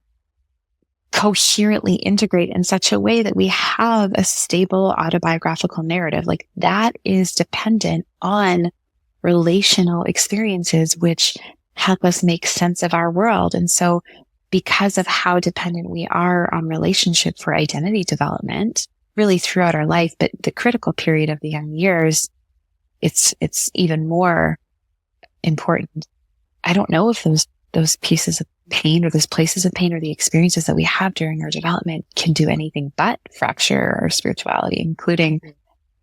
coherently integrate in such a way that we have a stable autobiographical narrative. Like, that is dependent on relational experiences which help us make sense of our world. And so, because of how dependent we are on relationship for identity development, really throughout our life, but the critical period of the young years, it's even more important. I don't know if those pieces of pain or those places of pain or the experiences that we have during our development can do anything but fracture our spirituality, including,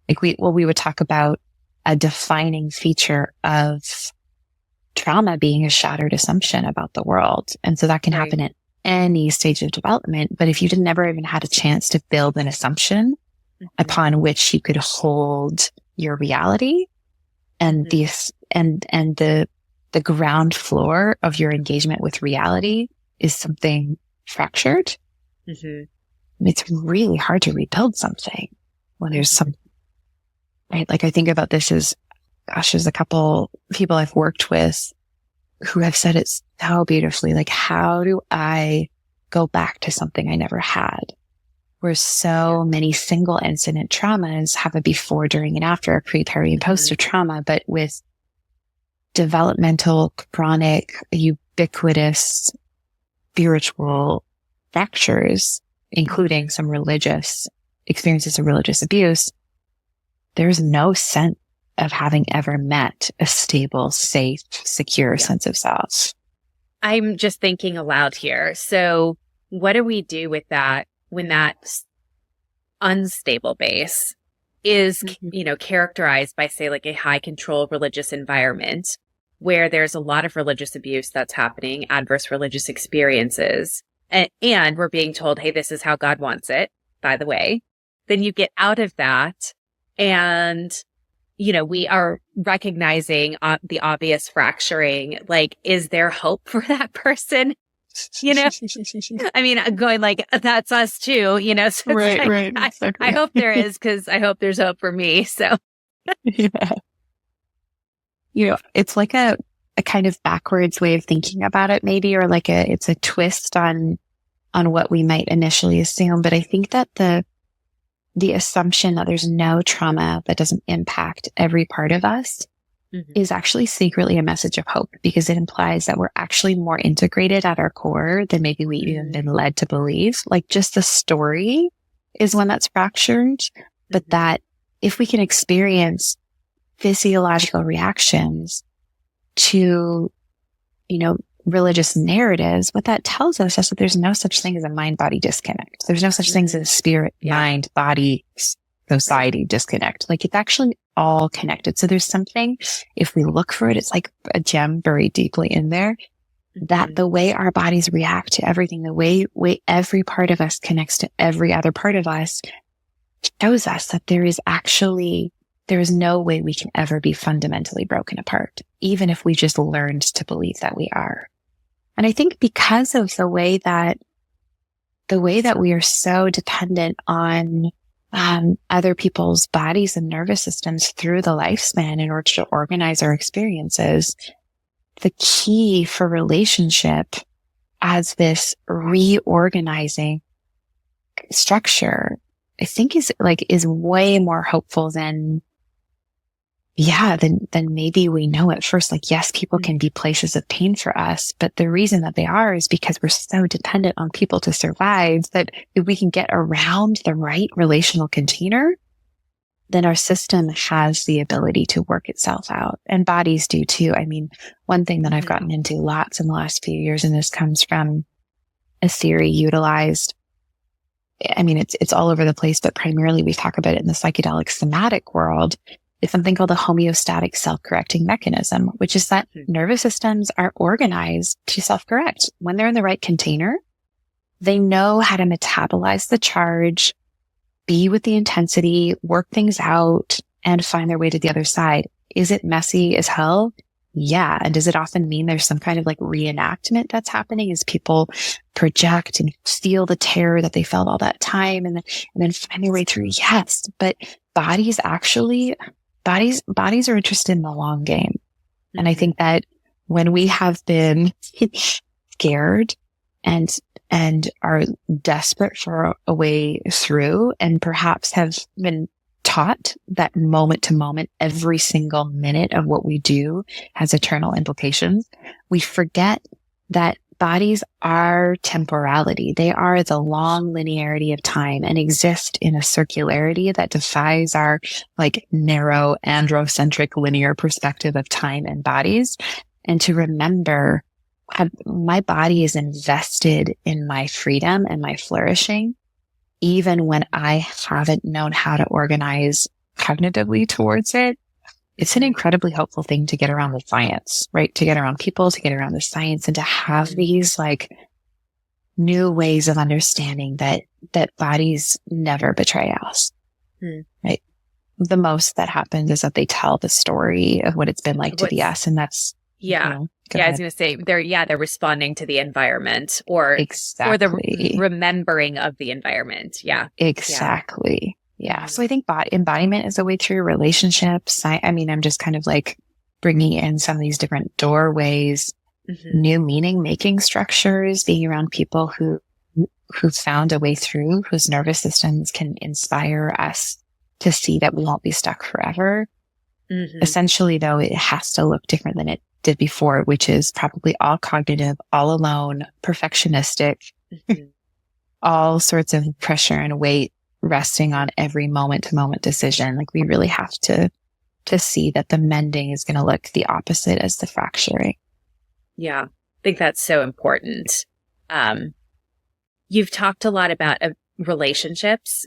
like, we would talk about a defining feature of trauma being a shattered assumption about the world. And so that can happen at any stage of development. But if you never even had a chance to build an assumption upon which you could hold your reality, and the ground floor of your engagement with reality is something fractured, it's really hard to rebuild something when there's some, right? Like, I think about this as, gosh, there's a couple people I've worked with who have said it so beautifully. Like, how do I go back to something I never had? Where so many single incident traumas have a before, during, and after, a pre, peri, and post of trauma, but with developmental, chronic, ubiquitous spiritual fractures, including some religious experiences of religious abuse, there's no sense of having ever met a stable, safe, secure sense of self. I'm just thinking aloud here. So what do we do with that when that unstable base is, characterized by, say, like a high control religious environment where there's a lot of religious abuse that's happening, adverse religious experiences? and we're being told, hey, this is how God wants it, by the way, then you get out of that and, we are recognizing the obvious fracturing. Like, is there hope for that person? I mean, I'm going like, that's us too, so Right, like, right. Exactly. I hope there is, because I hope there's hope for me. So, yeah. It's like a kind of backwards way of thinking about it, maybe, or like it's a twist on what we might initially assume. But I think that the assumption that there's no trauma that doesn't impact every part of us is actually secretly a message of hope, because it implies that we're actually more integrated at our core than maybe we've even been led to believe. Like, just the story is one that's fractured, but that if we can experience physiological reactions to, religious narratives, what that tells us is that there's no such thing as a mind-body disconnect. There's no such thing as a spirit, mind, body, society disconnect. Like, it's actually all connected. So there's something, if we look for it, it's like a gem buried deeply in there, that the way our bodies react to everything, the way every part of us connects to every other part of us, shows us that there is no way we can ever be fundamentally broken apart, even if we just learned to believe that we are. And I think because of the way that we are so dependent on other people's bodies and nervous systems through the lifespan in order to organize our experiences, the key for relationship as this reorganizing structure, I think is way more hopeful than maybe we know at first. Like, yes, people can be places of pain for us, but the reason that they are is because we're so dependent on people to survive, that if we can get around the right relational container, then our system has the ability to work itself out, and bodies do too. I mean, one thing that I've gotten into lots in the last few years, and this comes from a theory utilized, I mean, it's all over the place, but primarily we talk about it in the psychedelic somatic world. It's something called the homeostatic self-correcting mechanism, which is that nervous systems are organized to self-correct. When they're in the right container, they know how to metabolize the charge, be with the intensity, work things out, and find their way to the other side. Is it messy as hell? Yeah. And does it often mean there's some kind of like reenactment that's happening as people project and feel the terror that they felt all that time and then find their way through? Yes. But bodies are interested in the long game. And I think that when we have been scared and are desperate for a way through, and perhaps have been taught that moment to moment, every single minute of what we do has eternal implications, we forget that bodies are temporality. They are the long linearity of time and exist in a circularity that defies our like narrow androcentric linear perspective of time and bodies. And to remember, my body is invested in my freedom and my flourishing, even when I haven't known how to organize cognitively towards it. It's an incredibly helpful thing to get around the science, right? To get around people, to get around the science, and to have these like new ways of understanding that bodies never betray us, right? The most that happens is that they tell the story of what it's been like to be us. And that's, I was going to say they're responding to the environment or the remembering of the environment. Yeah. Exactly. Yeah. So I think embodiment is a way through relationships. I mean, I'm just kind of like bringing in some of these different doorways, new meaning making structures, being around people who found a way through, whose nervous systems can inspire us to see that we won't be stuck forever. Essentially, though, it has to look different than it did before, which is probably all cognitive, all alone, perfectionistic, all sorts of pressure and weight resting on every moment to moment decision. Like, we really have to see that the mending is going to look the opposite as the fracturing. Yeah. I think that's so important. You've talked a lot about relationships,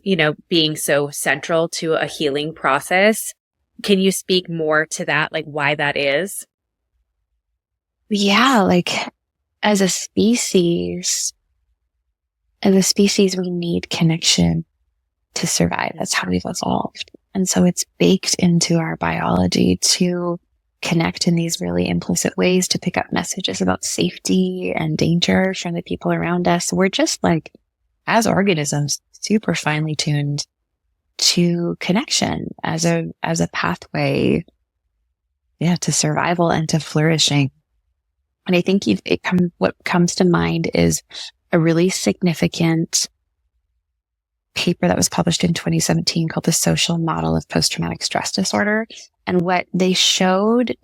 being so central to a healing process. Can you speak more to that? Like, why that is? Yeah. Like, as a species, as a species, we need connection to survive. That's how we've evolved. And so it's baked into our biology to connect in these really implicit ways, to pick up messages about safety and danger from the people around us. We're just like, as organisms, super finely tuned to connection as a pathway, to survival and to flourishing. And I think what comes to mind is a really significant paper that was published in 2017 called The Social Model of Post-Traumatic Stress Disorder. And what they showed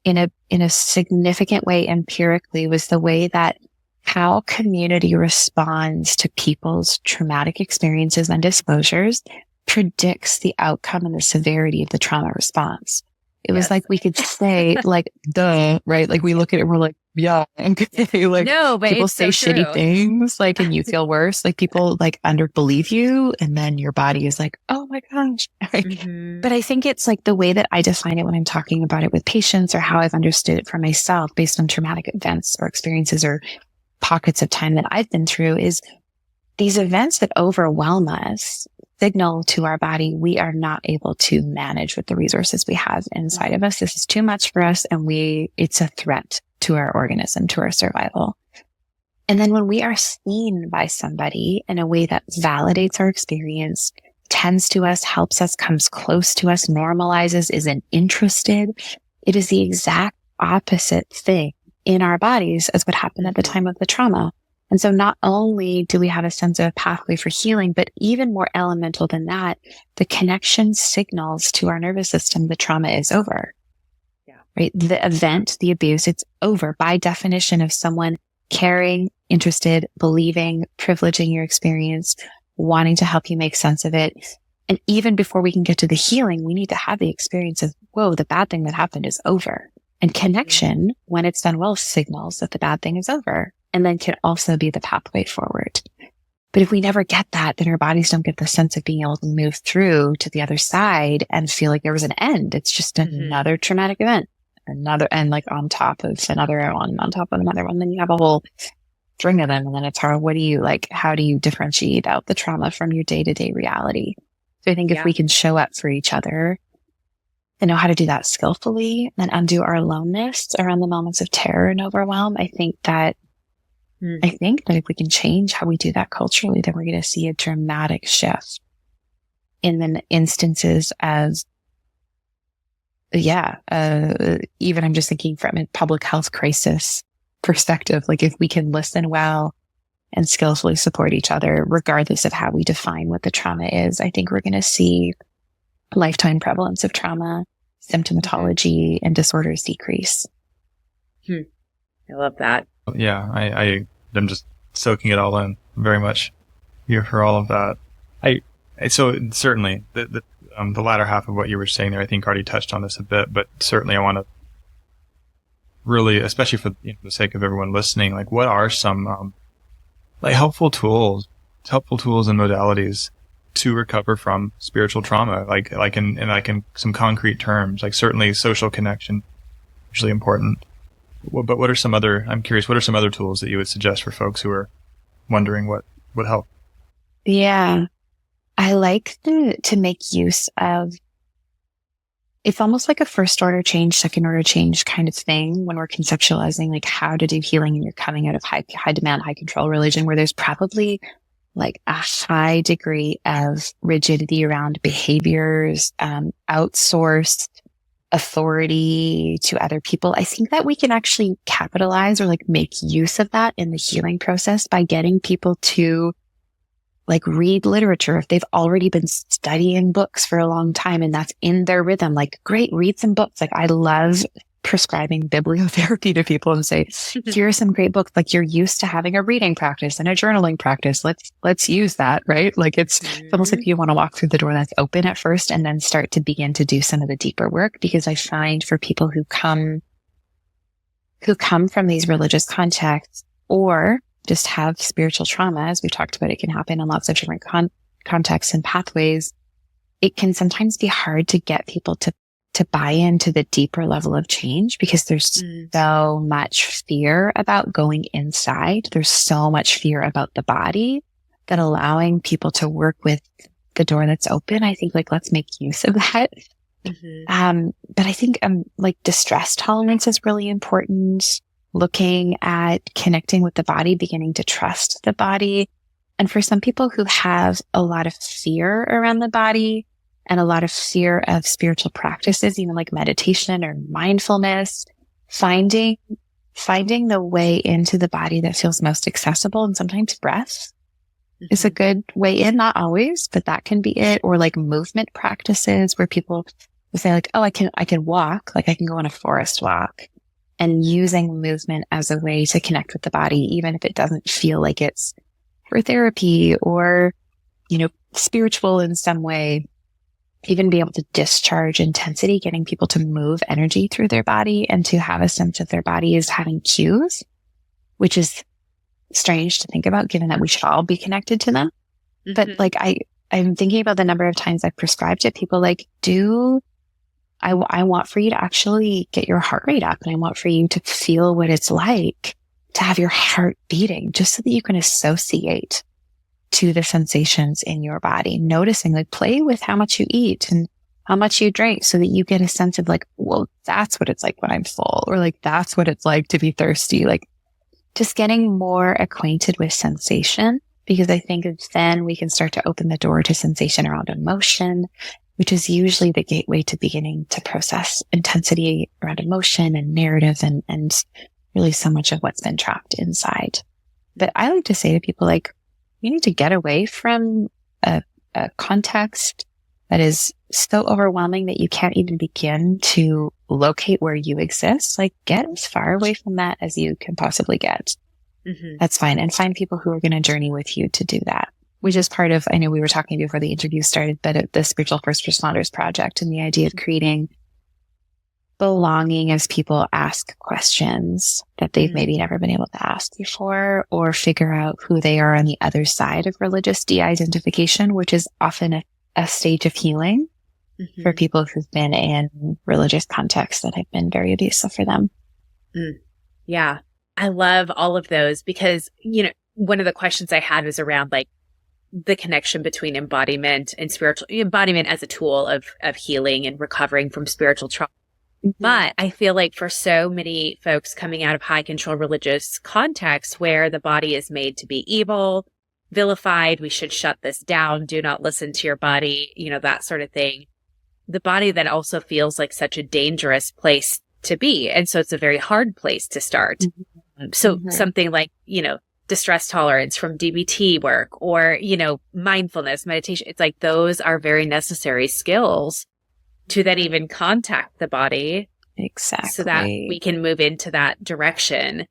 in a significant way empirically was the way that how community responds to people's traumatic experiences and disclosures predicts the outcome and the severity of the trauma response. It was like we could say, like, duh, right? Like we look at it and we're like, yeah, okay. Like, no, but people say so shitty things, like, and you feel worse. Like people like underbelieve you, and then your body is like, oh my gosh. Right? Mm-hmm. But I think it's like the way that I define it when I'm talking about it with patients, or how I've understood it for myself based on traumatic events or experiences or pockets of time that I've been through, is these events that overwhelm us signal to our body we are not able to manage with the resources we have inside of us. This is too much for us, and it's a threat to our organism, to our survival. And then when we are seen by somebody in a way that validates our experience, tends to us, helps us, comes close to us, normalizes, isn't interested, it is the exact opposite thing in our bodies as what happened at the time of the trauma. And so not only do we have a sense of a pathway for healing, but even more elemental than that, the connection signals to our nervous system the trauma is over. Yeah. Right? The event, the abuse, it's over by definition of someone caring, interested, believing, privileging your experience, wanting to help you make sense of it. And even before we can get to the healing, we need to have the experience of, whoa, the bad thing that happened is over. And connection, when it's done well, signals that the bad thing is over, and then can also be the pathway forward. But if we never get that, then our bodies don't get the sense of being able to move through to the other side and feel like there was an end. It's just another traumatic event, another, and like on top of another one, on top of another one. Then you have a whole string of them. And then it's hard. How do you differentiate out the trauma from your day-to-day reality? So I think if we can show up for each other and know how to do that skillfully and undo our aloneness around the moments of terror and overwhelm, I think that if we can change how we do that culturally, then we're going to see a dramatic shift in the instances as, even I'm just thinking from a public health crisis perspective, like if we can listen well and skillfully support each other, regardless of how we define what the trauma is, I think we're going to see lifetime prevalence of trauma, symptomatology, and disorders decrease. I love that. Yeah, I'm just soaking it all in very much here for all of that. So certainly the latter half of what you were saying there, I think already touched on this a bit, but certainly I want to really, especially for the sake of everyone listening, like what are some helpful tools and modalities to recover from spiritual trauma, like in some concrete terms, like certainly social connection, usually important. But what are some other tools that you would suggest for folks who are wondering what would help? Yeah. I like to make use of, it's almost like a first order change, second order change kind of thing when we're conceptualizing like how to do healing and you're coming out of high demand, high control religion, where there's probably like a high degree of rigidity around behaviors, outsourced authority to other people. I think that we can actually capitalize or like make use of that in the healing process by getting people to like read literature. If they've already been studying books for a long time and that's in their rhythm, like great, read some books. Like I love prescribing bibliotherapy to people and say, here are some great books. Like you're used to having a reading practice and a journaling practice. Let's use that, right? Like it's almost like you want to walk through the door that's open at first and then start to begin to do some of the deeper work. Because I find for people who come from these religious contexts or just have spiritual trauma, as we talked about, it can happen in lots of different contexts and pathways. It can sometimes be hard to get people to buy into the deeper level of change because there's so much fear about going inside. There's so much fear about the body that allowing people to work with the door that's open, I think like, let's make use of that. But I think, like distress tolerance is really important. Looking at connecting with the body, beginning to trust the body. And for some people who have a lot of fear around the body and a lot of fear of spiritual practices, even like meditation or mindfulness, finding the way into the body that feels most accessible, and sometimes breath is a good way in, not always, but that can be it. Or like movement practices where people will say like, oh, I can walk, like I can go on a forest walk, and using movement as a way to connect with the body, even if it doesn't feel like it's for therapy or, spiritual in some way, even be able to discharge intensity, getting people to move energy through their body and to have a sense of their body is having cues, which is strange to think about given that we should all be connected to them. But like, I'm thinking about the number of times I've prescribed to people, like, I want for you to actually get your heart rate up, and I want for you to feel what it's like to have your heart beating, just so that you can associate to the sensations in your body, noticing, like, play with how much you eat and how much you drink so that you get a sense of like, well, that's what it's like when I'm full, or like, that's what it's like to be thirsty. Like just getting more acquainted with sensation, because I think then we can start to open the door to sensation around emotion, which is usually the gateway to beginning to process intensity around emotion and narrative and really so much of what's been trapped inside. But I like to say to people, like, you need to get away from a context that is so overwhelming that you can't even begin to locate where you exist. Like, get as far away from that as you can possibly get. That's fine. And find people who are going to journey with you to do that, which is part of, I know we were talking before the interview started, but the Spiritual First Responders Project and the idea of creating belonging as people ask questions that they've maybe never been able to ask before, or figure out who they are on the other side of religious de-identification, which is often a stage of healing for people who've been in religious contexts that have been very abusive for them. Yeah. I love all of those because, one of the questions I had was around like the connection between embodiment and spiritual embodiment as a tool of healing and recovering from spiritual trauma. But I feel like for so many folks coming out of high control religious contexts where the body is made to be evil, vilified, we should shut this down, do not listen to your body, that sort of thing. The body that also feels like such a dangerous place to be. And so it's a very hard place to start. So something like, distress tolerance from DBT work or, mindfulness, meditation, it's like those are very necessary skills to then even contact the body. Exactly. So that we can move into that direction.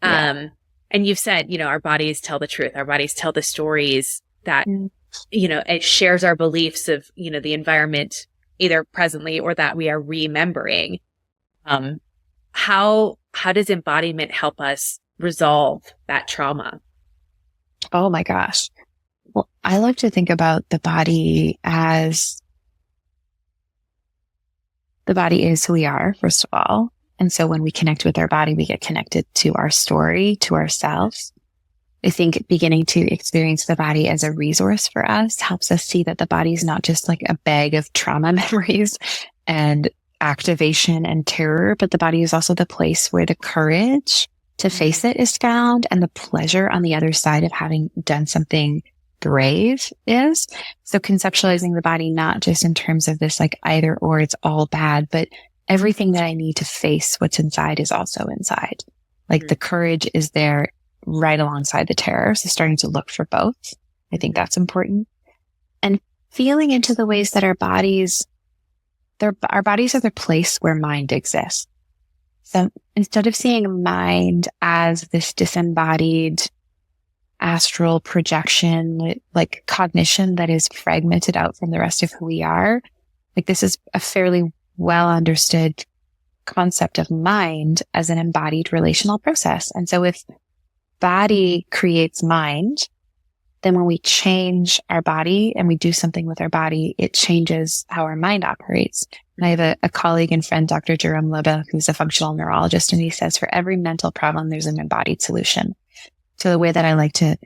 And you've said, our bodies tell the truth. Our bodies tell the stories that, it shares our beliefs of, the environment either presently or that we are remembering. How does embodiment help us resolve that trauma? Oh my gosh. Well, I like to think about the body as the body is who we are, first of all. And so when we connect with our body, we get connected to our story, to ourselves. I think beginning to experience the body as a resource for us helps us see that the body is not just like a bag of trauma memories and activation and terror, but the body is also the place where the courage to face it is found and the pleasure on the other side of having done something brave is. So conceptualizing the body, not just in terms of this like either or it's all bad, but everything that I need to face what's inside is also inside. Like the courage is there right alongside the terror. So starting to look for both. I think that's important. And feeling into the ways that our bodies are the place where mind exists. So instead of seeing mind as this disembodied astral projection, like cognition that is fragmented out from the rest of who we are, like this is a fairly well understood concept of mind as an embodied relational process. And so if body creates mind, then when we change our body and we do something with our body, it changes how our mind operates. And I have a colleague and friend, Dr. Jerome Loba, who's a functional neurologist, and he says for every mental problem, there's an embodied solution. So the way that I like to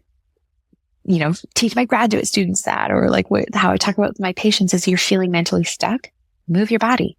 teach my graduate students that, or like how I talk about with my patients is you're feeling mentally stuck, move your body,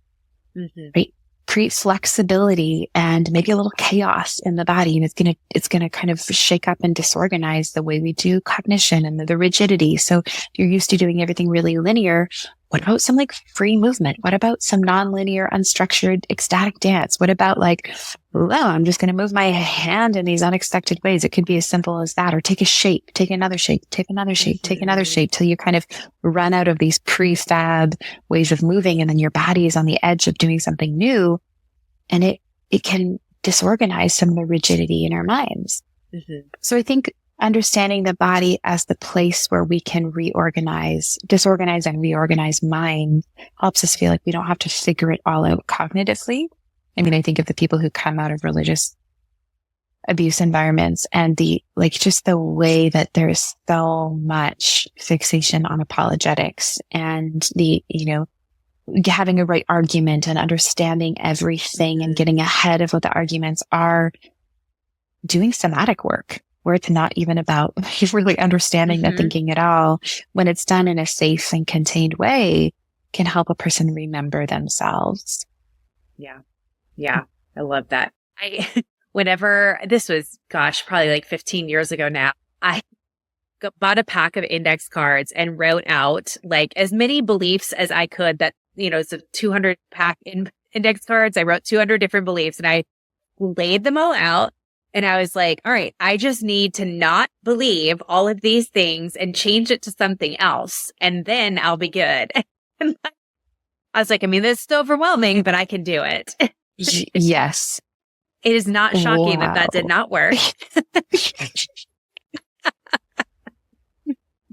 right? Create flexibility and maybe a little chaos in the body. And it's going to kind of shake up and disorganize the way we do cognition and the rigidity. So if you're used to doing everything really linear, what about some like free movement? What about some nonlinear, unstructured, ecstatic dance? What about like, well, I'm just going to move my hand in these unexpected ways. It could be as simple as that, or take a shape, take another shape, take another shape, take another shape till you kind of run out of these prefab ways of moving. And then your body is on the edge of doing something new. And it can disorganize some of the rigidity in our minds. So I think understanding the body as the place where we can disorganize and reorganize mind helps us feel like we don't have to figure it all out cognitively. I mean, I think of the people who come out of religious abuse environments and just the way that there's so much fixation on apologetics and having a right argument and understanding everything and getting ahead of what the arguments are, doing somatic work where it's not even about really understanding the thinking at all, when it's done in a safe and contained way, can help a person remember themselves. Yeah. I love that. Whenever this was, probably like 15 years ago now, I bought a pack of index cards and wrote out like as many beliefs as I could that, it's a 200 pack index cards. I wrote 200 different beliefs and I laid them all out. And I was like, all right, I just need to not believe all of these things and change it to something else. And then I'll be good. And I was like, this is overwhelming, but I can do it. Yes. It is not shocking that did not work.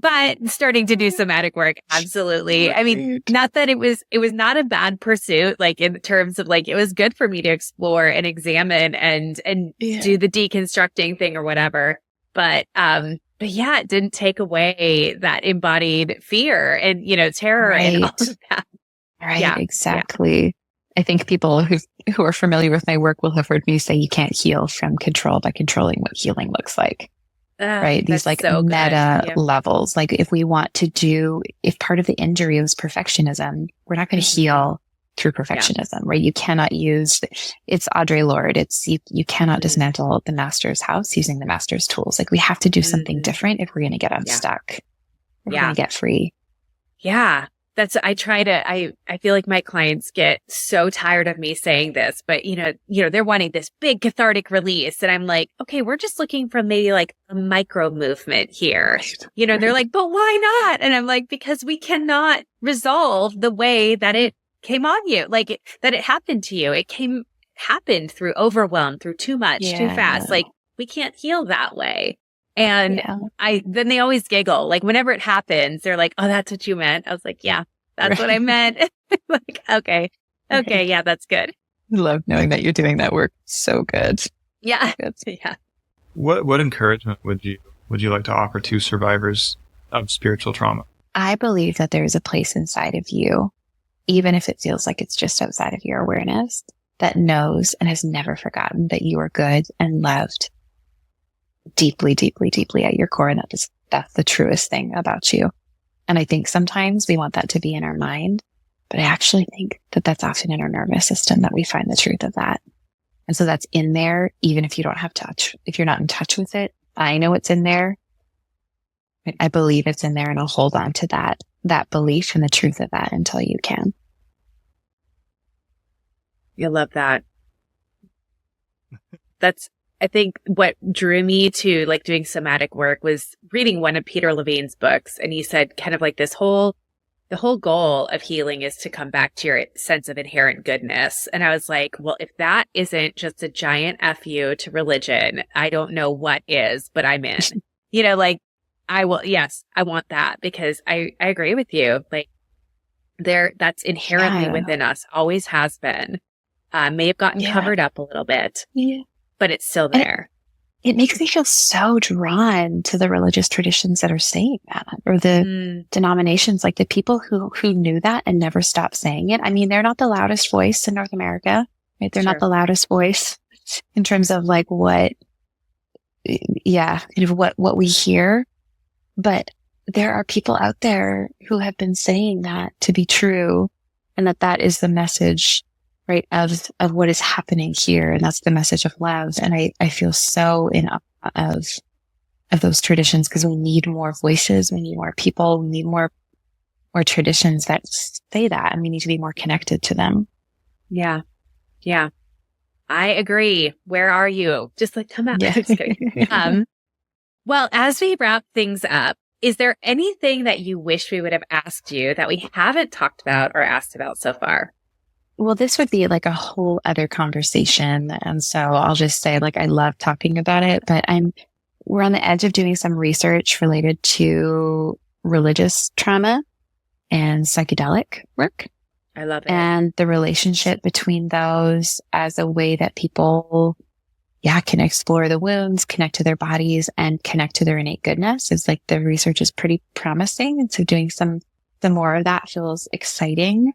But starting to do somatic work, absolutely. Not that it was not a bad pursuit, like in terms of like, it was good for me to explore and examine and do the deconstructing thing or whatever. But yeah, it didn't take away that embodied fear and, terror and all of that. Right. Yeah, exactly. Yeah. I think people who are familiar with my work will have heard me say you can't heal from control by controlling what healing looks like. Right. These like so meta levels. Like if part of the injury was perfectionism, we're not going to heal through perfectionism, right? You cannot it's Audre Lorde. You cannot dismantle the master's house using the master's tools. Like we have to do something different if we're going to get unstuck. We're going to get free. Yeah. I feel like my clients get so tired of me saying this, but they're wanting this big cathartic release. And I'm like, okay, we're just looking for maybe like a micro movement here. They're like, but why not? And I'm like, because we cannot resolve the way that it came on you, that it happened to you. It happened through overwhelm, through too much, too fast. Like we can't heal that way. And then they always giggle. Like whenever it happens, they're like, oh, that's what you meant. I was like, yeah, that's what I meant. Like, okay. Yeah, that's good. I love knowing that you're doing that work. So good. Yeah. Good. Yeah. What encouragement would you like to offer to survivors of spiritual trauma? I believe that there is a place inside of you, even if it feels like it's just outside of your awareness, that knows and has never forgotten that you are good and loved deeply, deeply, deeply at your core. And that's the truest thing about you. And I think sometimes we want that to be in our mind, but I actually think that that's often in our nervous system that we find the truth of that. And so that's in there, even if you don't have touch, if you're not in touch with it. I know it's in there. I believe it's in there, and I'll hold on to that belief and the truth of that until you can. You love that. I think what drew me to like doing somatic work was reading one of Peter Levine's books. And he said kind of like the whole goal of healing is to come back to your sense of inherent goodness. And I was like, well, if that isn't just a giant FU to religion, I don't know what is, but I'm in, I want that, because I agree with you. Like that's inherently within us, always has been, may have gotten covered up a little bit. Yeah. But it's still there. It makes me feel so drawn to the religious traditions that are saying that, or the denominations, like the people who knew that and never stopped saying it. I mean, they're not the loudest voice in North America, right? They're not the loudest voice in terms of like what we hear. But there are people out there who have been saying that to be true, and that is the message, right, of what is happening here. And that's the message of love. And I feel so in awe of those traditions, because we need more voices. We need more people. We need more traditions that say that, and we need to be more connected to them. Yeah. Yeah. I agree. Where are you? Just like, come out. Yeah. Well, as we wrap things up, is there anything that you wish we would have asked you that we haven't talked about or asked about so far? Well, this would be like a whole other conversation. And so I'll just say, like, I love talking about it, but we're on the edge of doing some research related to religious trauma and psychedelic work. I love it. And the relationship between those as a way that people, can explore the wounds, connect to their bodies, and connect to their innate goodness. It's like the research is pretty promising. And so doing some more of that feels exciting.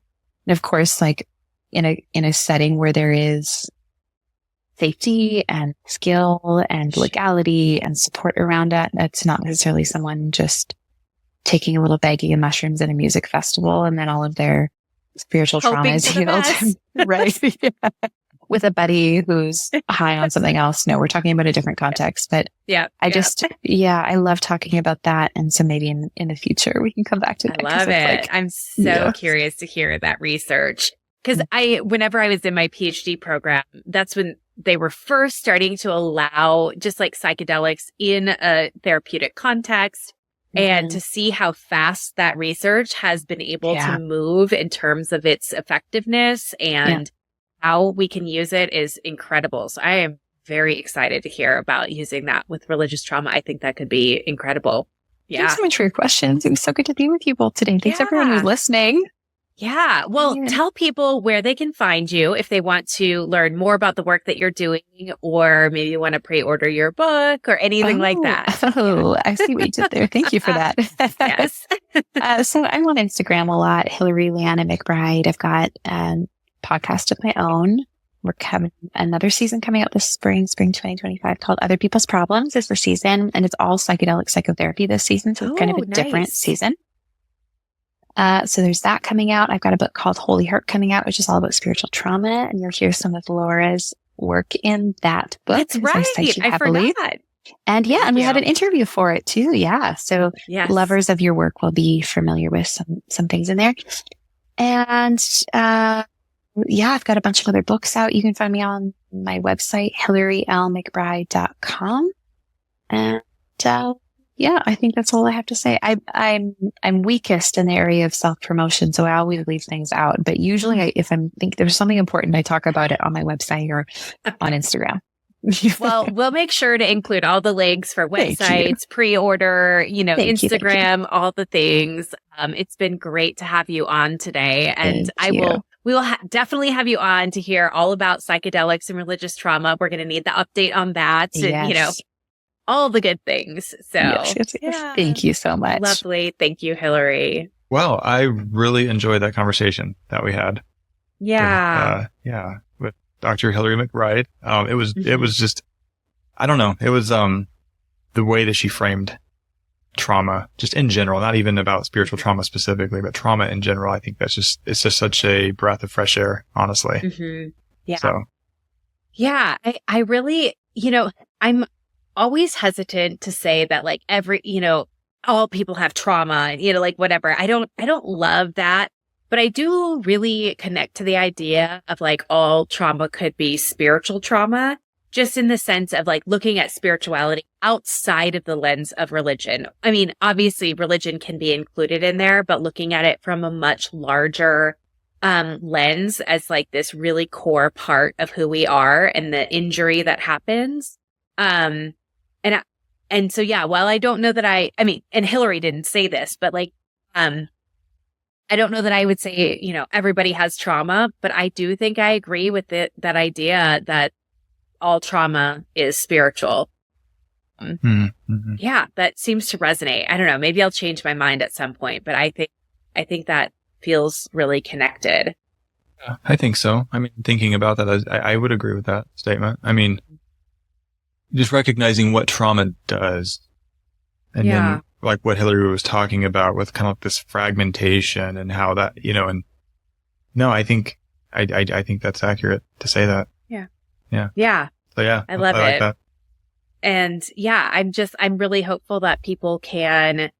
And of course, like in a setting where there is safety and skill and legality and support around it, that's not necessarily someone just taking a little baggie of mushrooms at a music festival and then all of their spiritual trauma is healed. Right. Yeah. With a buddy who's high on something else. No, we're talking about a different context, but I love talking about that. And so maybe in the future we can come back to that. I love it. Like, I'm so curious to hear that research, because whenever I was in my PhD program, that's when they were first starting to allow just like psychedelics in a therapeutic context. And to see how fast that research has been able to move in terms of its effectiveness and how we can use it is incredible. So I am very excited to hear about using that with religious trauma. I think that could be incredible. Yeah. Thanks so much for your questions. It was so good to be with you both today. Thanks everyone who's listening. Yeah. Well, tell people where they can find you if they want to learn more about the work that you're doing, or maybe you want to pre-order your book or anything like that. Oh, I see what you did there. Thank you for that. Yes. So I'm on Instagram a lot, Hillary Leanna McBride. I've got a podcast of my own. We're having another season coming out this spring 2025, called Other People's Problems is the season. And it's all psychedelic psychotherapy this season. So it's kind of a different season. So there's that coming out. I've got a book called Holy Hurt coming out, which is all about spiritual trauma. And you'll hear some of Laura's work in that book. That's right. I forgot. And and we had an interview for it too. Yeah. So lovers of your work will be familiar with some things in there. And, I've got a bunch of other books out. You can find me on my website, HillaryLMcBride.com. And, I think that's all I have to say. I'm weakest in the area of self-promotion, so I always leave things out. But usually if I think there's something important, I talk about it on my website or on Instagram. Well, we'll make sure to include all the links for websites, pre-order, Instagram, all the things. It's been great to have you on today. And we will definitely have you on to hear all about psychedelics and religious trauma. We're going to need the update on that. And, all the good things. So thank you so much. Lovely. Thank you, Hillary. Well, I really enjoyed that conversation that we had. Yeah. With Dr. Hillary McBride. It was just, I don't know. It was, the way that she framed trauma, just in general, not even about spiritual trauma specifically, but trauma in general. I think it's just such a breath of fresh air, honestly. Mm-hmm. Yeah. So. Yeah. I really, I'm always hesitant to say that like all people have trauma, like whatever. I don't love that, but I do really connect to the idea of like all trauma could be spiritual trauma, just in the sense of like looking at spirituality outside of the lens of religion. I mean, obviously religion can be included in there, but looking at it from a much larger lens as like this really core part of who we are and the injury that happens. And so, while I don't know that and Hillary didn't say this, but like, I don't know that I would say, everybody has trauma, but I do think I agree with that idea that all trauma is spiritual. Mm-hmm. Yeah, that seems to resonate. I don't know. Maybe I'll change my mind at some point, but I think that feels really connected. Yeah, I think so. I mean, thinking about that, I would agree with that statement. I mean, just recognizing what trauma does and then like what Hillary was talking about with kind of this fragmentation and how that, and no, I think that's accurate to say that. Yeah. Yeah. Yeah. So yeah, I love like it. that. And yeah, I'm really hopeful that people can,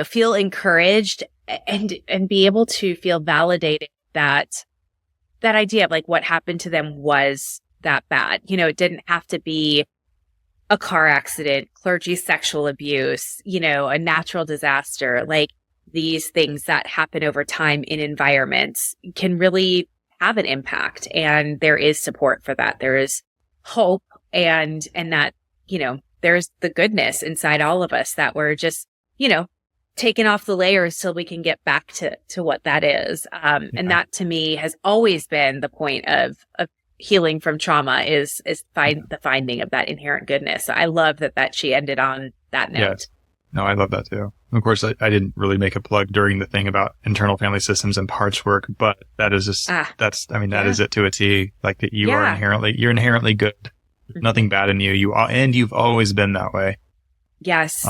feel encouraged and be able to feel validated that idea of like what happened to them was that bad. It didn't have to be a car accident, clergy sexual abuse, a natural disaster. Like these things that happen over time in environments can really have an impact. And there is support for that. There is hope and that, there's the goodness inside all of us that we're just, taking off the layers till we can get back to what that is. And that to me has always been the point of healing from trauma is the finding of that inherent goodness. So I love that she ended on that note. Yes. No, I love that too. Of course, I didn't really make a plug during the thing about internal family systems and parts work, but that is just, that is it to a T. Like that you're inherently good. Mm-hmm. Nothing bad in you. And you've always been that way. Yes.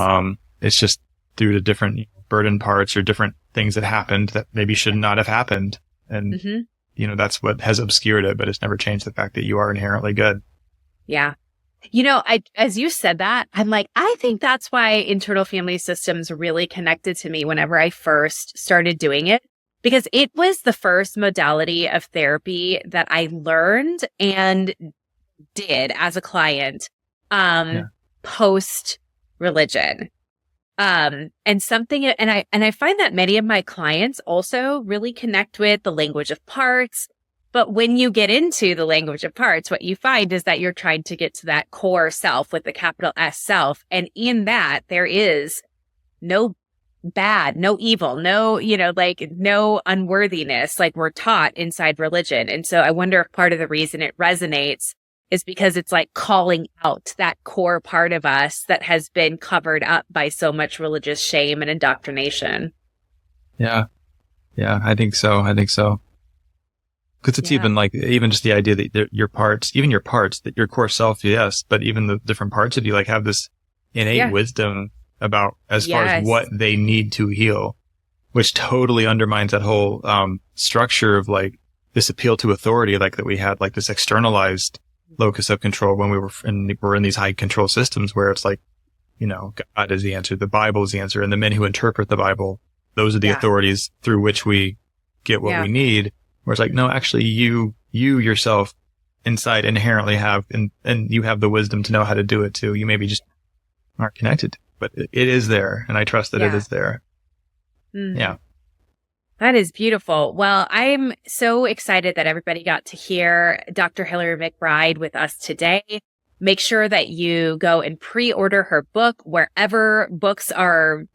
It's just due to different burden parts or different things that happened that maybe should not have happened. And, that's what has obscured it, but it's never changed the fact that you are inherently good. Yeah. As you said that, I'm like, I think that's why internal family systems really connected to me whenever I first started doing it, because it was the first modality of therapy that I learned and did as a client, post religion. And I find that many of my clients also really connect with the language of parts. But when you get into the language of parts, what you find is that you're trying to get to that core self with the capital S self. And in that, there is no bad, no evil, no, no unworthiness like we're taught inside religion. And so I wonder if part of the reason it resonates is because it's like calling out that core part of us that has been covered up by so much religious shame and indoctrination. Yeah. Yeah, I think so. Because it's even just the idea that your parts, that your core self, yes, but even the different parts of you like have this innate wisdom about as far as what they need to heal, which totally undermines that whole structure of like this appeal to authority, like that we had like this externalized locus of control when we're in these high control systems where it's like, God is the answer, the Bible is the answer, and the men who interpret the Bible, those are the authorities through which we get what we need. Where it's like, no, actually you yourself inside inherently have, and you have the wisdom to know how to do it too. You maybe just aren't connected, but it is there. And I trust that it is there. Mm. Yeah. That is beautiful. Well, I'm so excited that everybody got to hear Dr. Hillary McBride with us today. Make sure that you go and pre-order her book wherever books are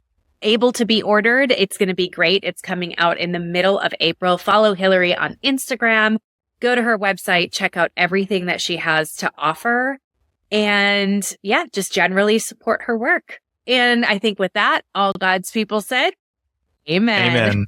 able to be ordered. It's going to be great. It's coming out in the middle of April. Follow Hillary on Instagram. Go to her website, check out everything that she has to offer. And just generally support her work. And I think with that, all God's people said, Amen. Amen.